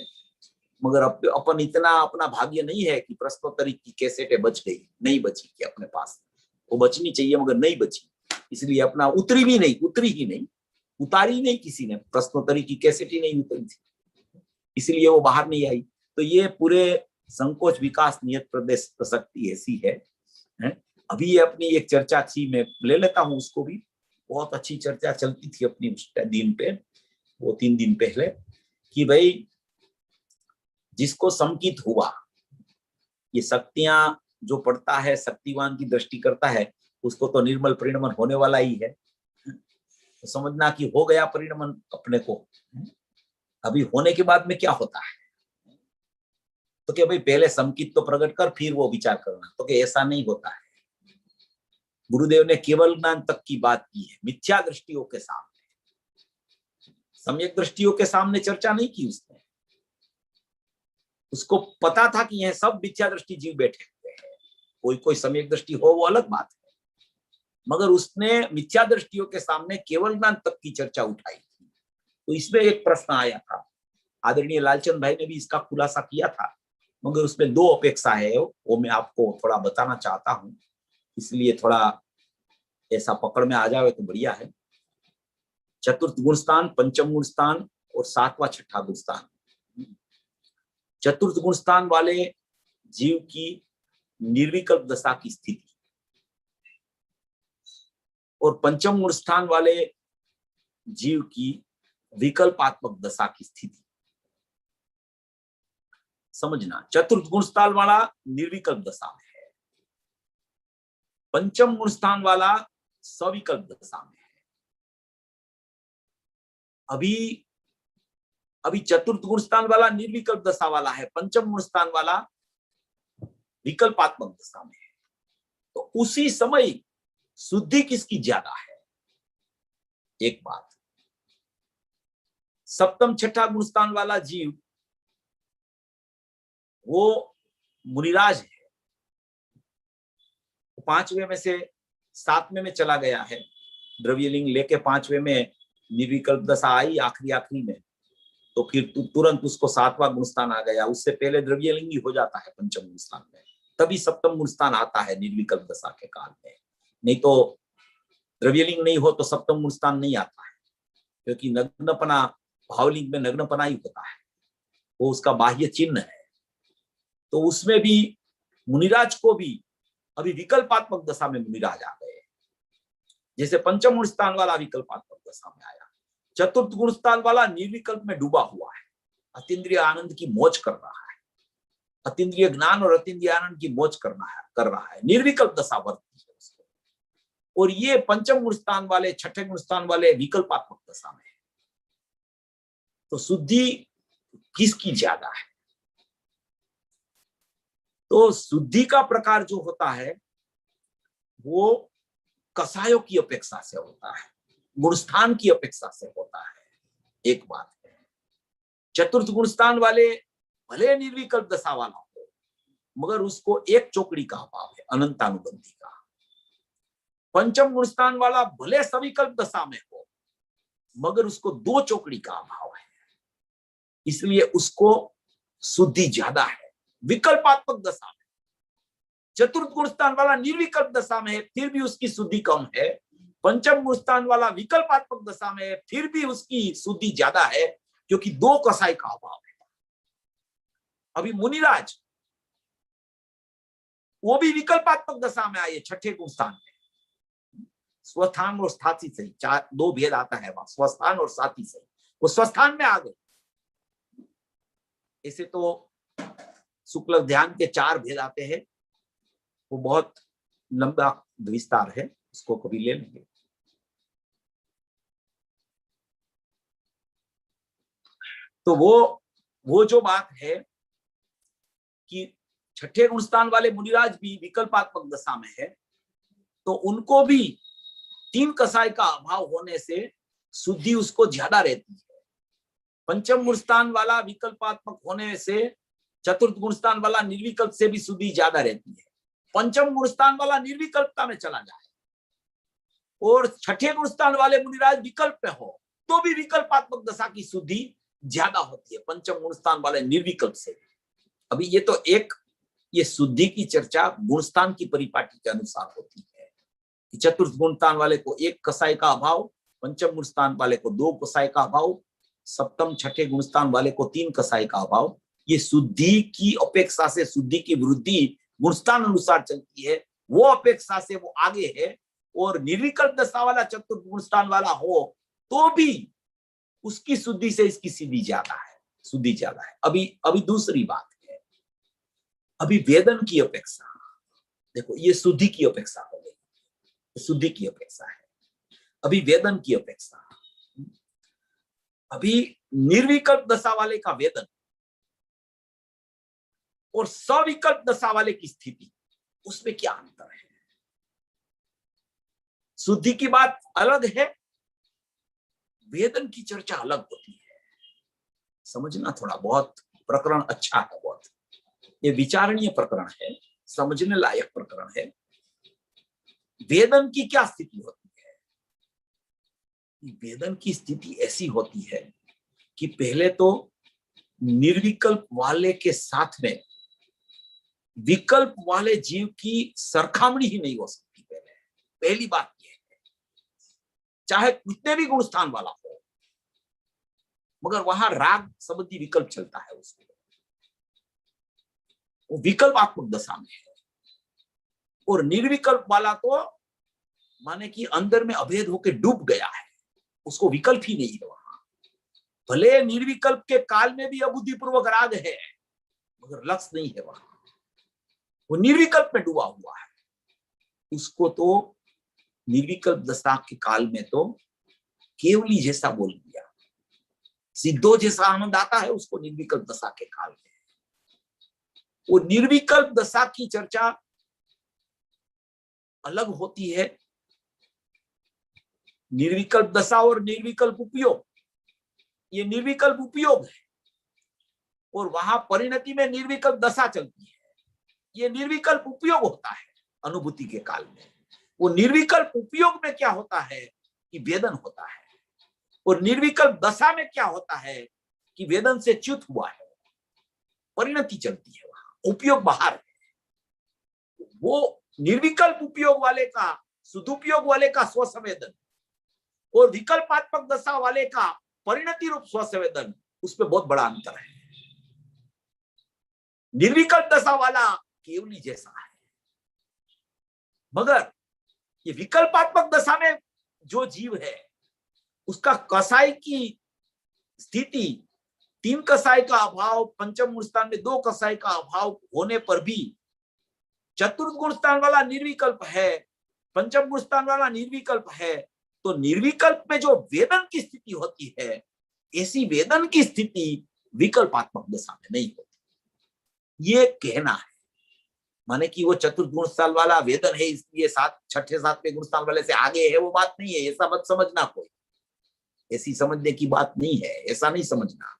मगर अपन इतना अपना भाग्य नहीं है कि प्रश्नोत्तर की कैसेटें बच गई, नहीं बची कि अपने पास, वो बचनी चाहिए मगर नहीं बची, इसलिए अपना उतरी ही नहीं, उतारी नहीं किसी ने, प्रश्नोत्तरी की कैसेट ही नहीं उतरी थी, इसलिए वो बाहर नहीं आई। तो ये पूरे संकोच विकास नियत प्रदेश प्रसक्ति ऐसी है। अभी ये अपनी एक चर्चा थी, मैं ले लेता हूं उसको भी, बहुत अच्छी चर्चा चलती थी अपनी उस दिन पे, वो 3 दिन पहले, कि भाई जिसको संकित हुआ, ये शक्तियां जो पढ़ता है, शक्तिवान की दृष्टि करता है, उसको तो निर्मल परिणमन होने वाला ही है। तो समझना कि हो गया परिणमन अपने को। अभी होने के बाद में क्या होता है, तो क्या भाई पहले संकित तो प्रकट कर फिर वो विचार करना, तो क्या ऐसा नहीं होता है। गुरुदेव ने केवल ज्ञान तक की बात की है, मिथ्या दृष्टियों के सामने, सम्यक दृष्टियों के सामने चर्चा नहीं की उसने। उसको पता था कि यह सब मिथ्या दृष्टि जीव बैठे हुए हैं, कोई कोई सम्यक दृष्टि हो वो अलग बात है, मगर उसने मिथ्या दृष्टियों के सामने केवल ज्ञान तक की चर्चा उठाई थी। तो इसमें एक प्रश्न आया था, आदरणीय लालचंद भाई ने भी इसका खुलासा किया था, मगर उसमें 2 अपेक्षा है, वो मैं आपको थोड़ा बताना चाहता हूं, इसलिए थोड़ा ऐसा पकड़ में आ जाए तो बढ़िया है। चतुर्थ गुण स्थान, पंचम गुण स्थान और 7वां 6ठा गुण स्थान। चतुर्थ गुण स्थान वाले जीव की निर्विकल्प दशा की स्थिति और पंचम गुण स्थान वाले जीव की विकल्पात्मक दशा की स्थिति समझना। चतुर्थ गुण स्थान वाला निर्विकल्प दशा में है, पंचम गुण स्थान वाला सविकल्प दशा में है। अभी चतुर्थ गुण स्थान वाला निर्विकल्प दशा वाला है, पंचम गुण स्थान वाला विकल्पात्मक दशा में है। तो उसी समय शुद्धि किसकी ज्यादा है? एक बात, सप्तम 6ठा गुण स्थान वाला जीव वो मुनिराज है, 5वें में से 7वें में चला गया है, द्रव्यलिंग लेके 5वें में निर्विकल्प दशा आई आखिरी में, तो फिर तुरंत उसको 7वां गुण स्थान आ गया। उससे पहले द्रव्यलिंग ही हो जाता है पंचम गुण स्थान में, तभी सप्तम गुण स्थान आता है निर्विकल्प दशा के काल में। नहीं तो द्रव्यलिंग नहीं हो तो सप्तम गुण स्थान नहीं आता है, क्योंकि नग्नपना, भावलिंग में नग्नपना ही होता है, वो उसका बाह्य चिन्ह है। तो उसमें भी मुनिराज को भी अभी विकल्पात्मक दशा में मुनिराज आ गए, जैसे पंचम गुण स्थान वाला विकल्पात्मक दशा में आया, चतुर्थ गुण स्थान वाला निर्विकल्प में डूबा हुआ है, अतीन्द्रिय आनंद की मौज कर रहा है, अतीन्द्रिय ज्ञान और अतीन्द्रिय आनंद की मौज कर रहा है, निर्विकल्प दशा वर्ती है उसको। और ये पंचम गुण स्थान वाले, 6ठे गुण स्थान वाले विकल्पात्मक दशा में है। तो शुद्धि किसकी ज्यादा है? तो शुद्धि का प्रकार जो होता है वो कसायों की अपेक्षा से होता है, गुणस्थान की अपेक्षा से होता है। एक बात है, चतुर्थ गुणस्थान वाले भले निर्विकल्प दशा वाला हो, मगर उसको एक चौकड़ी का अभाव है, अनंतानुबंधी का। पंचम गुणस्थान वाला भले सविकल्प दशा में हो, मगर उसको 2 चौकड़ी का अभाव है, इसलिए उसको शुद्धि ज्यादा है विकल्पात्मक दशा में। चतुर्थ गुणस्थान वाला निर्विकल्प दशा में है, फिर भी उसकी शुद्धि कम है। पंचम गुणस्थान वाला विकल्पात्मक दशा में है, फिर भी उसकी शुद्धि ज्यादा है, क्योंकि 2 कसाई का अभाव है। अभी मुनिराज वो भी विकल्पात्मक दशा में आए 6ठे गुणस्थान में, स्वस्थान और स्थाती से 2 भेद आता है वहां, स्वस्थान और साथी से, वो स्वस्थान में आ गए। ऐसे तो शुक्ल ध्यान के 4 भेद आते हैं, वो बहुत लंबा विस्तार है, उसको कभी ले लेंगे। तो वो जो बात है कि छठे गुणस्थान वाले मुनिराज भी विकल्पात्मक दशा में है, तो उनको भी 3 कसाय का अभाव होने से शुद्धि उसको ज्यादा रहती है। पंचम गुणस्थान वाला विकल्पात्मक होने से चतुर्थ गुणस्थान वाला निर्विकल्प से भी शुद्धि ज्यादा रहती है। पंचम गुणस्थान वाला निर्विकल्पता में चला जाए और छठे गुणस्थान वाले मुनिराज विकल्प में हो तो भी विकल्पात्मक दशा की शुद्धि ज्यादा होती है पंचम गुणस्थान वाले निर्विकल्प से। अभी ये तो ये शुद्धि की चर्चा गुणस्थान की परिपाटी के अनुसार होती है कि चतुर्थ गुणस्थान वाले को 1 कसाय का अभाव, पंचम गुणस्थान वाले को 2 कसाय का अभाव, सप्तम छठे गुणस्थान वाले को 3 कसाय का अभाव। ये शुद्धि की अपेक्षा से शुद्धि की वृद्धि गुणस्थान अनुसार चलती है, वो अपेक्षा से वो आगे है। और निर्विकल्प दशा वाला चतुर्थ गुणस्थान वाला हो तो भी उसकी शुद्धि से इसकी शुद्धि ज्यादा है। अभी दूसरी बात है, अभी वेदन की अपेक्षा, देखो ये शुद्धि की अपेक्षा हो गई, शुद्धि की अपेक्षा है। अभी वेदन की अपेक्षा, अभी निर्विकल्प दशा वाले का वेदन और सविकल्प दशा वाले की स्थिति, उसमें क्या अंतर है? शुद्धि की बात अलग है, वेदन की चर्चा अलग होती है। समझना थोड़ा, बहुत प्रकरण अच्छा है, बहुत ये विचारणीय प्रकरण है, समझने लायक प्रकरण है। वेदन की क्या स्थिति होती है? वेदन की स्थिति ऐसी होती है कि पहले तो निर्विकल्प वाले के साथ में विकल्प वाले जीव की सरखामणी ही नहीं हो सकती। पहली बात यह है, चाहे कितने भी गुणस्थान वाला हो, मगर वहां राग संबंधी विकल्प चलता है, उसको वो विकल्पात्मक दशा में है। और निर्विकल्प वाला तो माने कि अंदर में अभेद होकर डूब गया है, उसको विकल्प ही नहीं है वहां। भले निर्विकल्प के काल में भी अबुद्धिपूर्वक राग है, मगर लक्ष्य नहीं है वहां, वो निर्विकल्प में डूबा हुआ है। उसको तो निर्विकल्प दशा के काल में तो केवली जैसा बोल दिया, सिद्धो जैसा आनंद आता है उसको निर्विकल्प दशा के काल में। वो निर्विकल्प दशा की चर्चा अलग होती है। निर्विकल्प दशा और निर्विकल्प उपयोग, ये निर्विकल्प उपयोग है और वहां परिणति में निर्विकल्प दशा चलती है। ये निर्विकल्प उपयोग होता है अनुभूति के काल में। वो निर्विकल्प उपयोग में क्या होता है कि वेदन होता है, और निर्विकल्प दशा में क्या होता है कि वेदन से च्युत हुआ है, परिणति चलती है, वहां उपयोग बाहर है। वो निर्विकल्प उपयोग वाले का, सदुपयोग वाले का स्वसंवेदन और विकल्पात्मक दशा वाले का परिणति रूप स्वसंवेदन, उसमें बहुत बड़ा अंतर है। निर्विकल्प दशा वाला केवली जैसा है, मगर ये विकल्पात्मक दशा में जो जीव है उसका कसाई की स्थिति 3 कसाई का अभाव, पंचम गुणस्थान में 2 कसाई का अभाव होने पर भी चतुर्थ गुणस्थान वाला निर्विकल्प है, पंचम गुणस्थान वाला निर्विकल्प है, तो निर्विकल्प में जो वेदन की स्थिति होती है, ऐसी वेदन की स्थिति विकल्पात्मक दशा में नहीं होती। ये कहना है, माने कि वो चतुर्थ गुणस्थान वाला वेदन है इसलिए छठे सातवें गुणस्थान वाले से आगे है, वो बात नहीं है। ऐसा मत समझना, कोई ऐसी समझने की बात नहीं है, ऐसा नहीं समझना।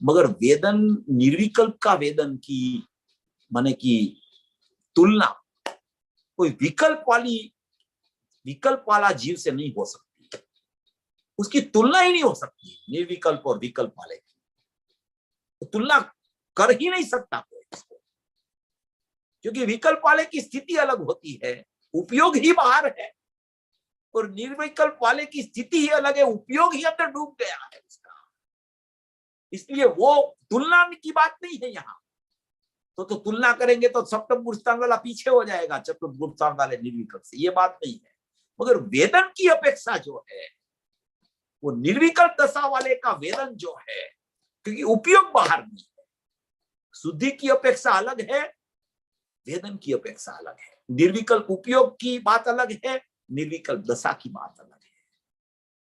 मगर वेदन, निर्विकल्प का वेदन की माने कि तुलना कोई विकल्प वाला जीव से नहीं हो सकती, उसकी तुलना ही नहीं हो सकती निर्विकल्प और विकल्प वाले की, तो तुलना कर ही नहीं सकता कोई इसको, क्योंकि विकल्प वाले की स्थिति अलग होती है, उपयोग ही बाहर है, और निर्विकल्प वाले की स्थिति ही अलग है, उपयोग ही अंदर डूब गया है उसका। इसलिए वो तुलना की बात नहीं है यहाँ। तो तुलना करेंगे तो सप्तम गुणस्थान वाला पीछे हो जाएगा चतुर्थ गुणस्थान वाले निर्विकल्प से, ये बात नहीं है। मगर वेदन की अपेक्षा जो है वो निर्विकल्प दशा वाले का वेदन जो है, क्योंकि उपयोग बाहर नहीं है, शुद्धि की अपेक्षा अलग है, वेदन की अपेक्षा अलग है। निर्विकल्प उपयोग की बात अलग है, निर्विकल्प दशा की बात अलग है।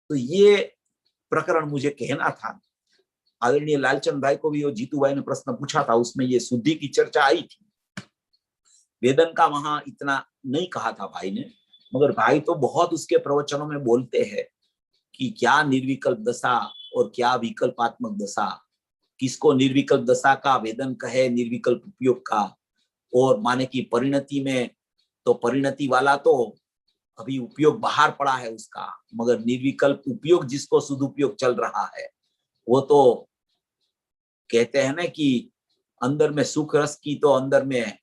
तो ये प्रकरण मुझे कहना था। आदरणीय लालचंद भाई को भी वो जीतू भाई ने प्रश्न पूछा था, उसमें ये शुद्धि की चर्चा आई थी। वेदन का वहां इतना नहीं कहा था भाई ने, मगर भाई तो बहुत उसके प्रवचनों में बोलते हैं कि क्या निर्विकल्प दशा और क्या विकल्पात्मक दशा, किसको निर्विकल्प दशा का वेदन कहे, निर्विकल्प उपयोग का। और माने कि परिणति में तो परिणति वाला तो अभी उपयोग बाहर पड़ा है उसका, मगर निर्विकल्प उपयोग जिसको शुद्ध उपयोग चल रहा है, वो तो कहते हैं ना कि अंदर में सुख रस की तो अंदर में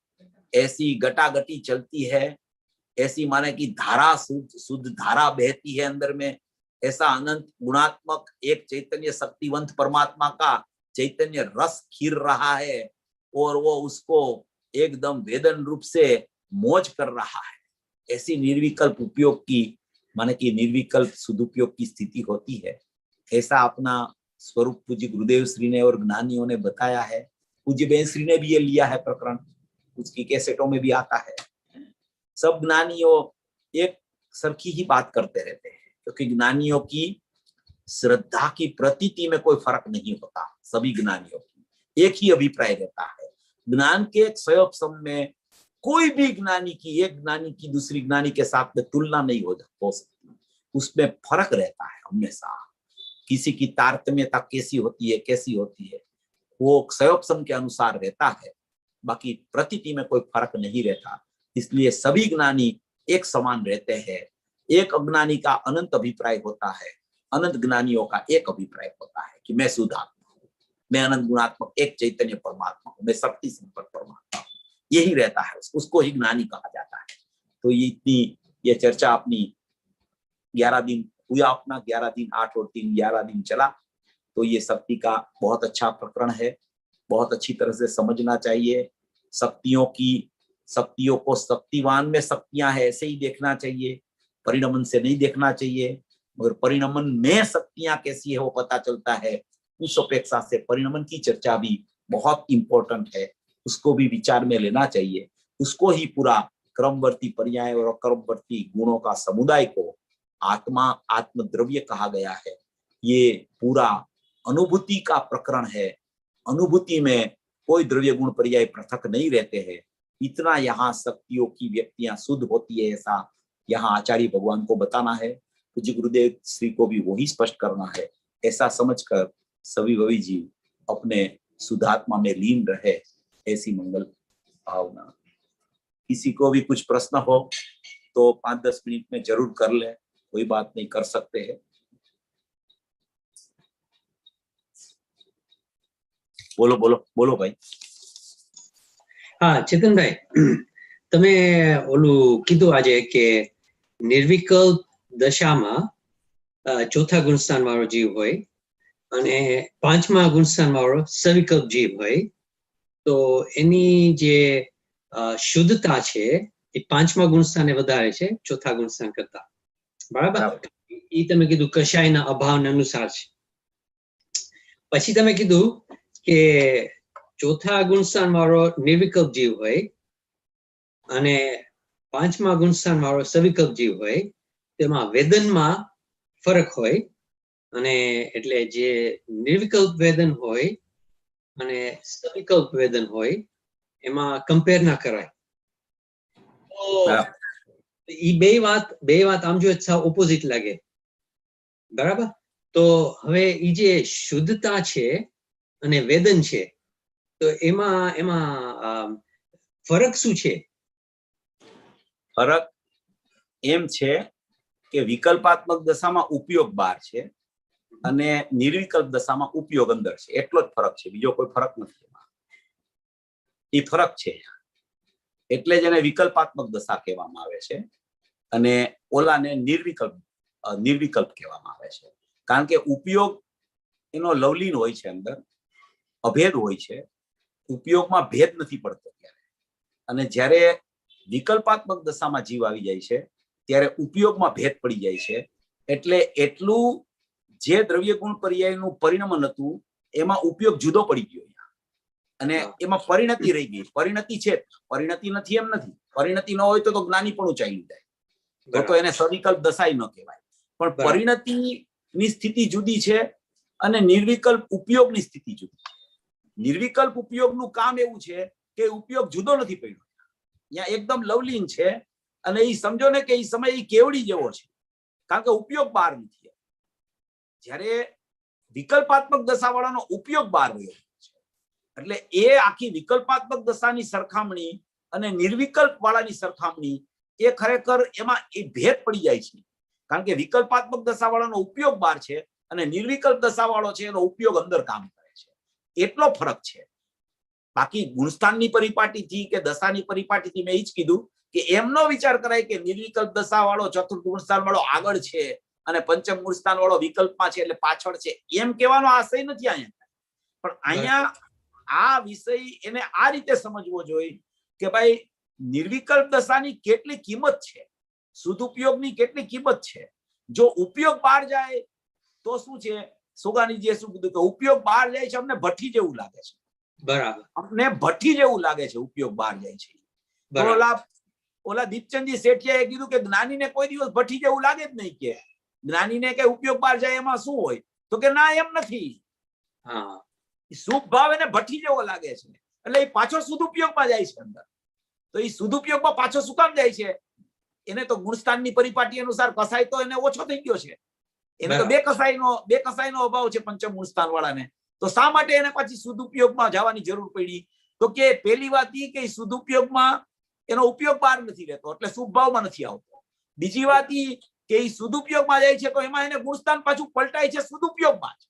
ऐसी गटागटी चलती है, ऐसी माने कि धारा शुद्ध धारा बहती है अंदर में। ऐसा अनंत गुणात्मक एक चैतन्य शक्तिवंत परमात्मा का चैतन्य रस खीर रहा है और वो उसको एकदम वेदन रूप से मौज कर रहा है। ऐसी निर्विकल्प उपयोग की माने कि निर्विकल्प सदुपयोग की स्थिति होती है। ऐसा अपना स्वरूप पूज्य गुरुदेव श्री ने और ज्ञानियों ने बताया है। पूज्य बेन श्री ने भी ये लिया है प्रकरण, उसकी कैसेटों में भी आता है। सब ज्ञानियों एक सरखी ही बात करते रहते हैं, क्योंकि ज्ञानियों की श्रद्धा की प्रतीति में कोई फर्क नहीं होता। सभी ज्ञानियों की एक ही अभिप्राय रहता है। ज्ञान के एक स्वयं में कोई भी ज्ञानी की एक ज्ञानी की दूसरी ज्ञानी के साथ में तुलना नहीं हो सकती। उसमें फर्क रहता है हमेशा। किसी की तारतम्यता कैसी होती है वो स्वयं के अनुसार रहता है, बाकी प्रतीति में कोई फर्क नहीं रहता। इसलिए सभी ज्ञानी एक समान रहते हैं। एक अज्ञानी का अनंत अभिप्राय होता है, अनंत ज्ञानियों का एक अभिप्राय होता है कि मैं शुद्ध आत्मा हूँ, मैं अनंत गुणात्मक एक चैतन्य परमात्मा हूँ, मैं शक्ति संपन्न परमात्मा हूँ। यही रहता है, उसको ही ज्ञानी कहा जाता है। तो ये चर्चा अपनी 11 दिन हुआ, अपना 11 दिन 8 और 3 11 दिन चला। तो ये शक्ति का बहुत अच्छा प्रकरण है, बहुत अच्छी तरह से समझना चाहिए। शक्तियों को शक्तिवान में शक्तियां है ऐसे ही देखना चाहिए, परिणमन से नहीं देखना चाहिए। मगर परिणमन में शक्तियां कैसी है वो पता चलता है। उस अपेक्षा से परिणमन की चर्चा भी बहुत इंपॉर्टेंट है, उसको भी विचार में लेना चाहिए। उसको ही पूरा क्रमवर्ती पर्याय और अक्रमवर्ती गुणों का समुदाय को आत्मा आत्मद्रव्य कहा गया है। ये पूरा अनुभूति का प्रकरण है। अनुभूति में कोई द्रव्य गुण पर्याय पृथक नहीं रहते हैं। इतना यहाँ शक्तियों की व्यक्तियां शुद्ध होती है, ऐसा यहाँ आचार्य भगवान को बताना है। पूज्य गुरुदेव श्री को भी वही स्पष्ट करना है। ऐसा समझकर सभी भवी जीव अपने शुद्धात्मा में लीन रहे, ऐसी मंगल भावना। किसी को भी कुछ प्रश्न हो तो 5-10 मिनट में जरूर कर ले, कोई बात नहीं, कर सकते हैं। बोलो बोलो बोलो भाई। हाँ चेतन भाई, તમે ઓલું કીધું આજે કે નિર્વિકલ્પ દશામાં ચોથા ગુણસ્થાન વાળો જીવ હોય અને પાંચમા ગુણસ્થાન વાળો સવિકલ્પ જીવ હોય, તો એની જે શુદ્ધતા છે એ પાંચમા ગુણસ્થાને વધારે છે ચોથા ગુણસ્થાન કરતા, બરાબર? એ તમે કીધું કશાયના અભાવના અનુસાર છે. પછી તમે કીધું કે ચોથા ગુણસ્થાન વાળો નિર્વિકલ્પ જીવ હોય અને પાંચમા ગુણસ્થાન વાળો સવિકલ્પ જીવ હોય, તેમાં વેદનમાં ફરક હોય. અને એટલે જે નિર્વિકલ્પ વેદન હોય અને સવિકલ્પ વેદન હોય એમાં કમ્પેર ના કરાય. તો ઈ બે વાત આમ જો ઓપોઝિટ લાગે, બરાબર? તો હવે ઈ જે શુદ્ધતા છે અને વેદન છે, તો એમાં ફરક શું છે? ફરક એમ છે કે વિકલ્પાત્મક દશામાં ઉપયોગ બહાર છે અને નિર્વિકલ્પ દશામાં ઉપયોગ અંદર છે, એટલો જ ફરક છે, બીજો કોઈ ફરક નથી. એ ફરક છે, એટલે જ એને વિકલ્પાત્મક દશા કહેવામાં આવે છે અને ઓલાને નિર્વિકલ્પ કહેવામાં આવે છે. કારણ કે ઉપયોગ એનો લવલીન હોય છે, અંદર અભેદ હોય છે, ઉપયોગમાં ભેદ નથી પડતો ત્યારે. અને જ્યારે વિકલ્પાત્મક દશામાં જીવ આવી જાય છે ત્યારે ઉપયોગમાં ભેદ પડી જાય છે. એટલે એટલું જે દ્રવ્ય ગુણ પર્યાયનું પરિણમન હતું એમાં ઉપયોગ જુદો પડી ગયો. અને એમાં પરિણતિ રહી ગઈ. પરિણતિ છે, પરિણતિ નથી એમ નથી. પરિણતિ ન હોય તો જ્ઞાની પણ ચાલ્યું જાય, તો એને સવિકલ્પ દશાય ન કહેવાય. પણ પરિણતિની સ્થિતિ જુદી છે અને નિર્વિકલ્પ ઉપયોગની સ્થિતિ જુદી છે. નિર્વિકલ્પ ઉપયોગનું કામ એવું છે કે ઉપયોગ જુદો નથી પડ્યો, ત્યાં એકદમ લવલીન છે અને એ સમજો ને કે એ સમય એ કેવડી જેવો છે, કારણ કે ઉપયોગ બહાર નથી. જ્યારે વિકલ્પાત્મક દશાવાળાનો ઉપયોગ બહાર રહ્યો છે, એટલે એ આખી વિકલ્પાત્મક દશાની સરખામણી અને નિર્વિકલ્પ વાળાની સરખામણી એ ખરેખર એમાં એ ભેદ પડી જાય છે, કારણ કે વિકલ્પાત્મક દશાવાળાનો ઉપયોગ બહાર છે અને નિર્વિકલ્પ દશાવાળો છે એનો ઉપયોગ અંદર કામ કરે છે. એટલો ફરક છે. બાકી ગુણસ્થાનની પરિપાટીથી કે દશાની પરિપાટીથી મેં એ જ કીધું કે એમનો વિચાર કરાય કે નિર્વિકલ્પ દશાવાળો ચતુર્થ ગુણસ્થાન વાળો આગળ છે અને પંચમ ગુણસ્થાન વાળો વિકલ્પમાં છે એટલે પાછળ છે, એમ કહેવાનો આશય નથી અહીંયા. પણ અહીંયા આ વિષય એને આ રીતે સમજવો જોઈએ કે ભાઈ નિર્વિકલ્પ દશાની કેટલી કિંમત છે, સદુપયોગની કેટલી કિંમત છે. જો ઉપયોગ બહાર જાય તો શું છે, સુગાનીજીએ શું કીધું કે ઉપયોગ બહાર જાય છે અમને ભઠ્ઠી જેવું લાગે છે. બરાબર, અમને ભઠ્ઠી જેવું લાગે છે ઉપયોગ બહાર જાય છે. ઓલા દીપચંદજી શેઠિયાએ કીધું કે જ્ઞાનીને કોઈ દિવસ ભઠ્ઠી જેવું લાગે જ નહીં, કે જ્ઞાનીને કે ઉપયોગ બહાર જાય એમાં શું હોય, તો કે ના એમ નથી. શુભ ભાવ એને ભઠ્ઠી જેવો લાગે છે એટલે એ પાછો સદુપયોગમાં જાય છે અંદર. તો એ સદુપયોગમાં પાછો શું કામ જાય છે, એને તો ગુણસ્થાનની પરિપાટી અનુસાર કસાય તો એને ઓછો થઈ ગયો છે, એને તો બે કસાયનો અભાવ છે પંચમ ગુણસ્થાન વાળાને. તો શા માટે એને પાછી સદુપયોગમાં જવાની જરૂર પડી, તો કે પહેલી વાત એ કે સદુપયોગમાં એનો ઉપયોગ બહાર નથી રહેતો એટલે શુભ ભાવમાં નથી આવતો. બીજી વાત એ કે એ સદુપયોગમાં જાય છે તો એમાં એને ગુણસ્થાન પાછું પલટાય છે સદુપયોગમાં જ.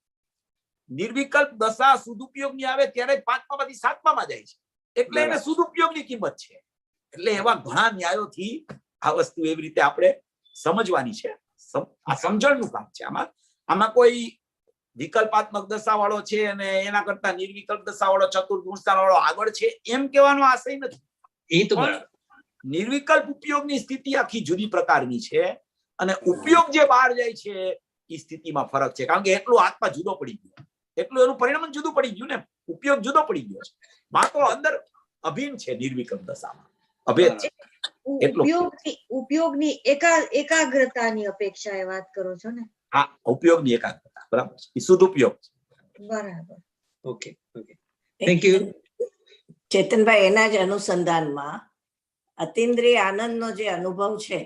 નિર્વિકલ્પ દશા સદુપયોગની આવે ત્યારે 5માંથી 7માં જાય છે એટલે એને સદુપયોગની કિંમત છે. એટલે એવા ઘણા ન્યાયોથી આ વસ્તુ એવી રીતે આપણે સમજવાની છે. આ સમજણનું કામ છે. આમાં કોઈ વિકલ્પાત્મક દશા વાળો છે અને એના કરતા નિર્વિકલ્પ દશા વાળો ચતુર્થ ગુણસ્થાન વાળો આગળ છે એમ કહેવાનો આશય નથી. એ તો નિર્વિકલ્પ ઉપયોગની સ્થિતિ આખી જુદી પ્રકારની છે અને ઉપયોગ જે બહાર જાય છે એ સ્થિતિમાં ફરક છે, કારણ કે એટલું આત્મા જુદો પડી ગયો, એટલું એનું પરિણામ જુદું પડી ગયું ને, ઉપયોગ જુદો પડી ગયો છે. માં તો અંદર અભિન્ન છે નિર્વિકલ્પ દશામાં, અભેદ છે. ઉપયોગની એકાગ્રતાની અપેક્ષાએ વાત કરો છો ને? હા, ઉપયોગની એકાગ્રતા, બરાબર છે. સદુપયોગ. બરાબર. ઓકે, ઓકે, થેન્ક યુ ચેતનભાઈ. એના જ અનુસંધાનમાં અતિન્દ્રિય આનંદનો જે અનુભવ છે,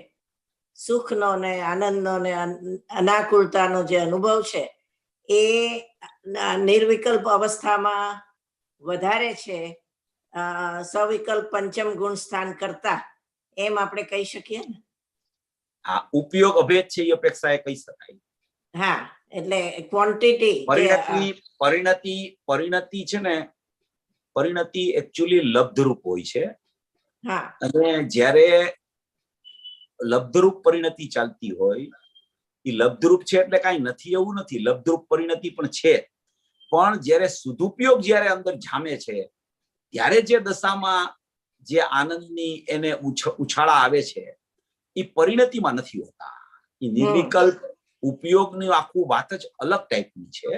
સુખનો ને આનંદનો ને અનાકુળતાનો જે અનુભવ છે એ નિર્વિકલ્પ અવસ્થામાં વધારે છે સવિકલ્પ પંચમ ગુણ સ્થાન કરતા, એમ આપણે કહી શકીએ ને? આ ઉપયોગ અભેદ છે એ અપેક્ષાએ કહી શકાય. હા, એટલે ક્વોન્ટિટી પરિણતિ છે ને, પરિણતિ એકચ્યુઅલી લબ્ધરૂપ હોય છે. હા, અને જ્યારે લબ્ધરૂપ પરિણતિ ચાલતી હોય, એ લબ્ધરૂપ છે એટલે કઈ નથી એવું નથી, લબ્ધરૂપ પરિણતિ પણ છે. પણ જ્યારે સદુપયોગ જ્યારે અંદર જામે છે ત્યારે જે દશામાં જે આનંદની એને ઉછાળા આવે છે એ પરિણતિમાં નથી હોતા. એ નિર્વિકલ્પ ઉપયોગની આખું વાત જ અલગ ટાઈપની છે.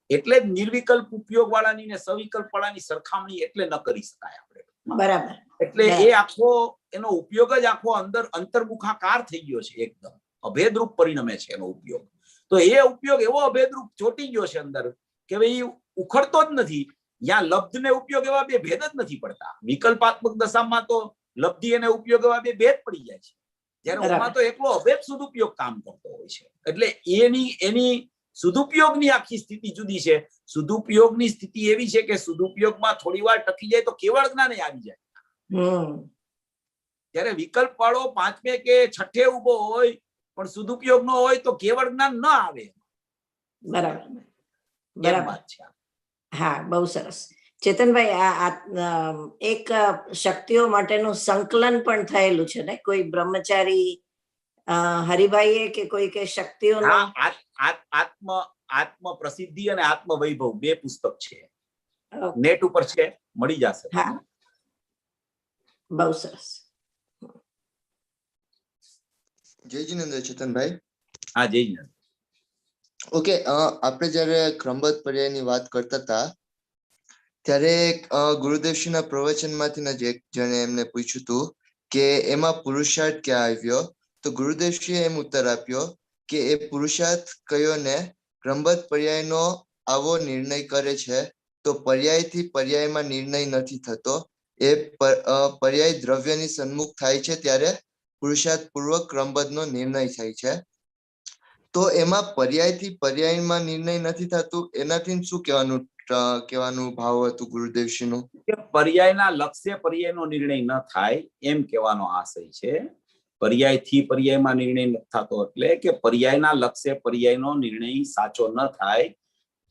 એટલે જ નિર્વિકલ્પ ઉપયોગ વાળાની ને સવિકલ્પ વાળાની સરખામણી એટલે ન કરી શકાય આપણે. બરાબર. એટલે એ આખો એનો ઉપયોગ જ આખો અંદર અંતર્મુખાકાર થઈ ગયો છે, એકદમ અભેદરૂપ પરિણમે છે એનો ઉપયોગ. તો એ ઉપયોગ એવો અભેદરૂપ ચોટી ગયો છે અંદર કે ભાઈ ઉખડતો જ નથી. ત્યાં લબ્ધ ને ઉપયોગ એવા બે ભેદ જ નથી પડતા. વિકલ્પાત્મક દશામાં તો લબ્ધિ અને ઉપયોગ એવા બે ભેદ પડી જાય છે, જ્યારે એમાં તો એકલો અભેદ સદુપયોગ કામ કરતો હોય છે. એટલે એની સદુપયોગની આખી સ્થિતિ જુદી છે. સદુપયોગની સ્થિતિ એવી છે કે સદુપયોગમાં થોડી વાર ટકી જાય તો કેવળ જ્ઞાન આવી જાય. જ્યારે વિકલ્પ વાળો 5મે કે 6ઠે ઉભો હોય પણ સદુપયોગ નો હોય તો કેવળ જ્ઞાન ન આવે. બરાબર, બરાબર છે. હા, બહુ સરસ. ચેતનભાઈ, આ એક શક્તિઓ માટેનું સંકલન પણ થયેલું છે ને? કોઈ બ્રહ્મચારી હરિભાઈએ કે કોઈ કે શક્તિઓનો આત્મ પ્રસિદ્ધિ અને આત્મ વૈભવ 2 પુસ્તક છે, નેટ ઉપર છે, મળી જશે. હા, બહુ સરસ. જય જીનેન્દ્ર ચેતનભાઈ. હા, જય જીનેન્દ્ર. ઓકે, આપણે જયારે ક્રમબદ્ધ પર્યાયની વાત કરતા હતા ત્યારે ગુરુદેવશ્રીના પ્રવચનમાંથી જ એક જણે એમને પૂછ્યું હતું કે એમાં પુરુષાર્થ ક્યાં આવ્યો, તો ગુરુદેવશ્રીએ એમ ઉત્તર આપ્યો કે એ પુરુષાર્થ કયો ને ક્રમબદ્ધ પર્યાયનો આવો નિર્ણય કરે છે, તો પર્યાયથી પર્યાયમાં નિર્ણય નથી થતો, એ પર્યાય દ્રવ્યની સન્મુખ થાય છે ત્યારે પુરુષાર્થ પૂર્વક ક્રમબદ્ધનો નિર્ણય થાય છે. તો એમાં પર્યાયથી પર્યાયમાં નિર્ણય નથી થતું, એનાથી શું કહેવાનું ભાવ હતું ગુરુદેવશ્રીનું? કે પર્યાયના લક્ષ્ય પર્યાયનો નિર્ણય ન થાય એમ કહેવાનો આશય છે. પર્યાયથી પર્યાયમાં નિર્ણય નથી થતો એટલે કે પર્યાયના લક્ષ્ય પર્યાયનો નિર્ણય સાચો ન થાય,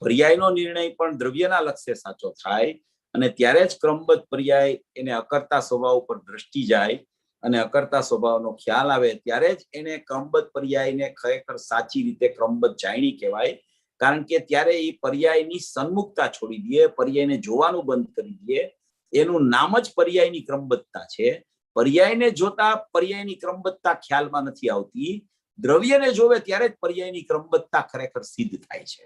પર્યાયનો નિર્ણય પણ દ્રવ્યના લક્ષ્ય સાચો થાય, અને ત્યારે જ ક્રમબદ્ધ પર્યાય એને અકર્તા સ્વભાવ ઉપર દ્રષ્ટિ જાય અને અકર્તા સ્વભાવનો ખ્યાલ આવે ત્યારે જ એને ક્રમબદ્ધ પર્યાયને ખરેખર સાચી રીતે ક્રમબદ્ધ જાણ્યું કહેવાય. કારણ કે ત્યારે એ પર્યાયની સન્મુખતા છોડી દે, પર્યાયને જોવાનું બંધ કરી દે. એનું નામ જ પર્યાયની ક્રમબદ્ધતા છે. પર્યાયને જોતા પર્યાયની ક્રમબદ્ધતા ખ્યાલમાં નથી આવતી, દ્રવ્યને જોવે ત્યારે જ પર્યાયની ક્રમબદ્ધતા ખરેખર સિદ્ધ થાય છે.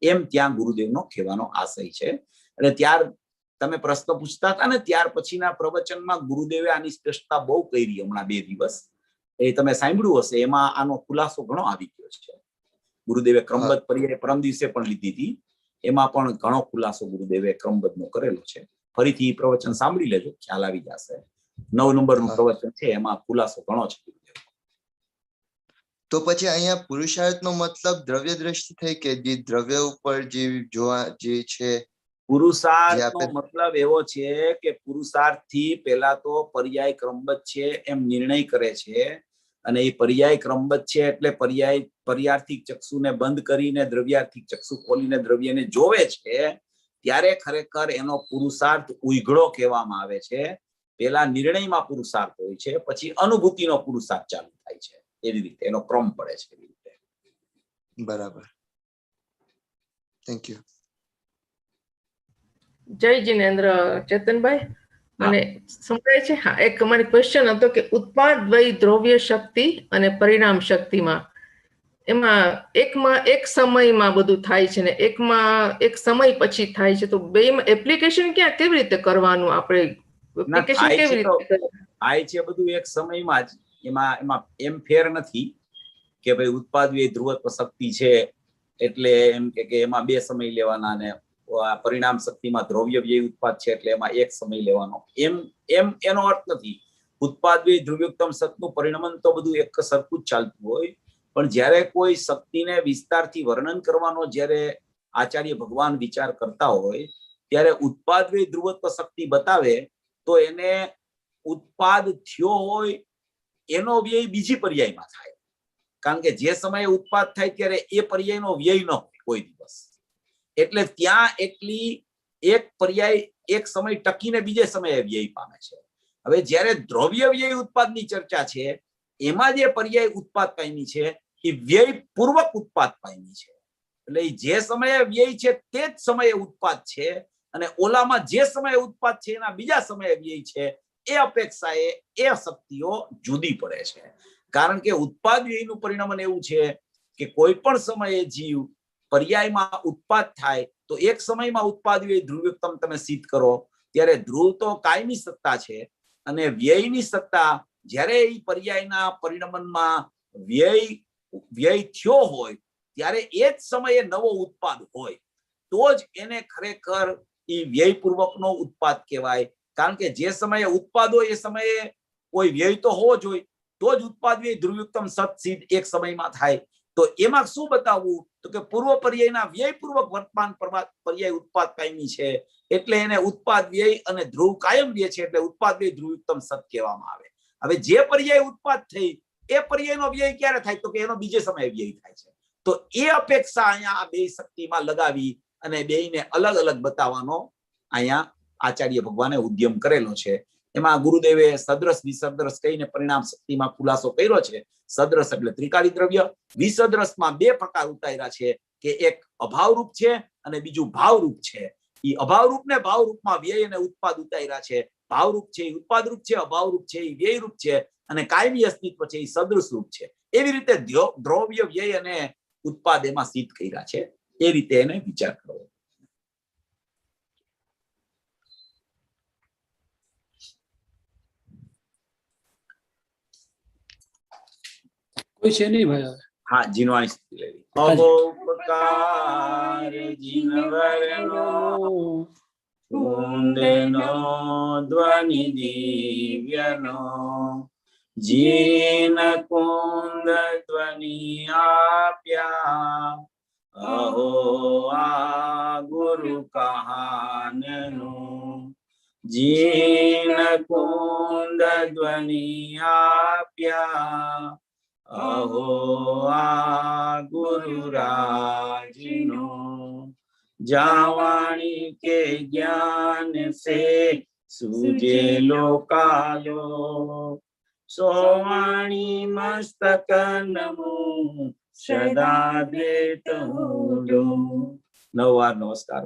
એમ ત્યાં ગુરુદેવનો કહેવાનો આશય છે. અને ત્યાર તમે પ્રશ્ન પૂછતા હતા ને, ત્યાર પછીના પ્રવચનમાં ગુરુદેવે આની સ્પષ્ટતા બહુ કરી. હમણાં 2 દિવસ એ તમે સાંભળ્યું હશે, એમાં આનો ખુલાસો ઘણો આવી ગયો છે. ગુરુદેવે ક્રમબદ્ધ પર્યાય પરમ દિવસે પણ લીધી હતી, એમાં પણ ઘણો ખુલાસો ગુરુદેવે ક્રમબદ્ધનો કરેલો છે. ફરીથી પ્રવચન સાંભળી લેજો, ખ્યાલ આવી જશે. 9 નંબરનું પ્રવચન છે, એમાં ખુલાસો ઘણો છે. તો પછી અહીંયા પુરુષાર્થનો મતલબ દ્રવ્ય દ્રષ્ટિ થઈ કે જે દ્રવ્ય ઉપર જે જોવા જે છે? પુરુષાર્થનો મતલબ એવો છે કે પુરુષાર્થથી પહેલા તો પર્યાય ક્રમબદ્ધ છે એમ નિર્ણય કરે છે, અને એ પર્યાય ક્રમબદ્ધ છે એટલે પર્યાર્થિક ચક્ષુને બંધ કરીને દ્રવ્યાર્થિક ચક્ષુ ખોલીને દ્રવ્યને જોવે છે, ત્યારે ખરેખર એનો પુરુષાર્થ ઉઘડો કહેવામાં આવે છે. પહેલા નિર્ણયમાં પુરુષાર્થ હોય છે, પછી અનુભૂતિનો પુરુષાર્થ ચાલુ થાય છે. એવી રીતે એનો ક્રમ પડે છે. એવી રીતે. બરાબર, થેન્ક યુ. જય જિનેન્દ્ર ચેતનભાઈ. અને સંભળાય છે? હા, એક અમારી ક્વેશ્ચન હતો કે ઉત્પાદ વય દ્રવ્ય શક્તિ અને પરિણામ શક્તિમાં એમાં એક સમયમાં બધું થાય છે ને એકમાં એક સમય પછી થાય છે, તો બેમાં એપ્લિકેશન કેવી રીતે કરવાનું? આપણે એપ્લિકેશન કેવી રીતે થાય છે? બધું એક સમયમાં જ. એમાં એમ ફેર નથી કે ભાઈ ઉત્પાદ વ્યય ધ્રુવત્વ શક્તિ છે એટલે એમ કે એમાં 2 સમય લેવાના, ને પરિણામ શક્તિમાં દ્રવ્ય વ્યય ઉત્પાદ છે એટલે એમાં 1 સમય લેવાનો. એમ એનો અર્થ નથી. ઉત્પાદ વ્યય ધ્રુવ્યોત્તમ સતનું પરિણમન તો બધું એક સરખું જ ચાલતું હોય, પણ જ્યારે કોઈ શક્તિને વિસ્તારથી વર્ણન કરવાનો જ્યારે આચાર્ય ભગવાન વિચાર કરતા હોય ત્યારે ઉત્પાદ વ્યય ધ્રુવત્વ શક્તિ બતાવે તો એને ઉત્પાદ થયો હોય એનો વ્યય બીજી પર્યાયમાં થાય. કારણ કે જે સમયે ઉત્પાદ થાય ત્યારે એ પર્યાયનો વ્યય ન હોય કોઈ દિવસ, એટલે ત્યાં એટલી એક પર્યાય એક સમય ટકીને બીજે સમયે વ્યય પામે છે. હવે જ્યારે દ્રવ્ય વ્યય ઉત્પાદની ચર્ચા છે, એમાં જે પર્યાય ઉત્પાદ પામી છે એ વ્યય પૂર્વક ઉત્પાદ પામી છે. એટલે જે સમયે વ્યય છે તે જ સમયે ઉત્પાદ છે, અને ઓલામાં જે સમયે ઉત્પાદ છે એના બીજા સમયે વ્યય છે. એ અપેક્ષાએ એ શક્તિઓ જુદી પડે છે. કારણ કે ઉત્પાદ વ્યયનું પરિણામ એવું છે કે કોઈ પણ સમયે જીવ પર્યાયમાં ઉત્પાદ થાય તો એક સમયમાં ઉત્પાદ વ્યય ધ્રુવ્યોત્તમ તમે સિદ્ધ કરો ત્યારે ધ્રુવ તો કાયમી સત્તા છે, અને વ્યયની સત્તા જ્યારે એ પર્યાયના પરિણમનમાં વ્યય થયો હોય ત્યારે એ જ સમયે નવો ઉત્પાદ હોય તો જ એને ખરેખર એ વ્યયપૂર્વકનો ઉત્પાદ કહેવાય. કારણ કે જે સમયે ઉત્પાદ હોય એ સમયે કોઈ વ્યય તો હોવો જોઈએ, તો જ ઉત્પાદ વ્યય ધ્રુવ્યોત્તમ સત સિદ્ધ એક સમયમાં થાય. તો એમાં શું બતાવવું? તો કે પૂર્વ પર્યાયના વ્યયપૂર્વક વર્તમાન પર્યાય ઉત્પાદ કાયમી છે એટલે એને ઉત્પાદ વ્યય અને ધ્રુવ કાયમ વ્યય છે એટલે ઉત્પાદ વ્યય ધ્રુવ્યોત્તમ સત કહેવામાં આવે. હવે જે પર્યાય ઉત્પાદ થઈ એ પર્યાયનો વ્યય ક્યારે થાય? તો કે એનો બીજે સમયે વ્યય થાય છે. તો એ અપેક્ષા અહીંયા આ 2 શક્તિમાં લગાવી અને બેયને અલગ અલગ બતાવવાનો અહીંયા આચાર્ય ભગવાને ઉદ્યમ કરેલો છે. એમાં ગુરુદેવે સદ્રસ વિસદ્રસ કહીને પરિણામ શક્તિમાં ખુલાસો કર્યો છે. સદ્રસ એટલે ત્રિકાળી દ્રવ્ય, વિસદ્રસમાં 2 પ્રકાર ઉતાર્યા છે કે એક અભાવરૂપ છે અને બીજું ભાવરૂપ છે. એ અભાવરૂપ ને ભાવરૂપમાં વ્યય અને ઉત્પાદ ઉતાર્યા છે. ભાવરૂપ છે એ ઉત્પાદરૂપ છે, અભાવરૂપ છે એ વ્યયરૂપ છે, અને કાયમી અસ્તિત્વ છે એ સદૃશ રૂપ છે. એવી રીતે દ્રવ્ય વ્યય અને ઉત્પાદ એમાં સિદ્ધ કર્યા છે. એ રીતે એને વિચાર કરવો. कोई છે નહીં ભાઈ હવે. हाँ जीनवाणी स्थिति लेवी अहोपकार जीनवरनो कुंदनो ध्वनि दिव्यनो जीन कुंद ध्वनि आप्या अहो आ गुरु कहाननु जीन कुंद ध्वनि आप्या अहो आ गुरु राजनो जावाणी के ज्ञान से सूझे लोकालो सोवाणी मस्तक नमो सदा देत हूँ जो। 9 વાર નમસ્કાર।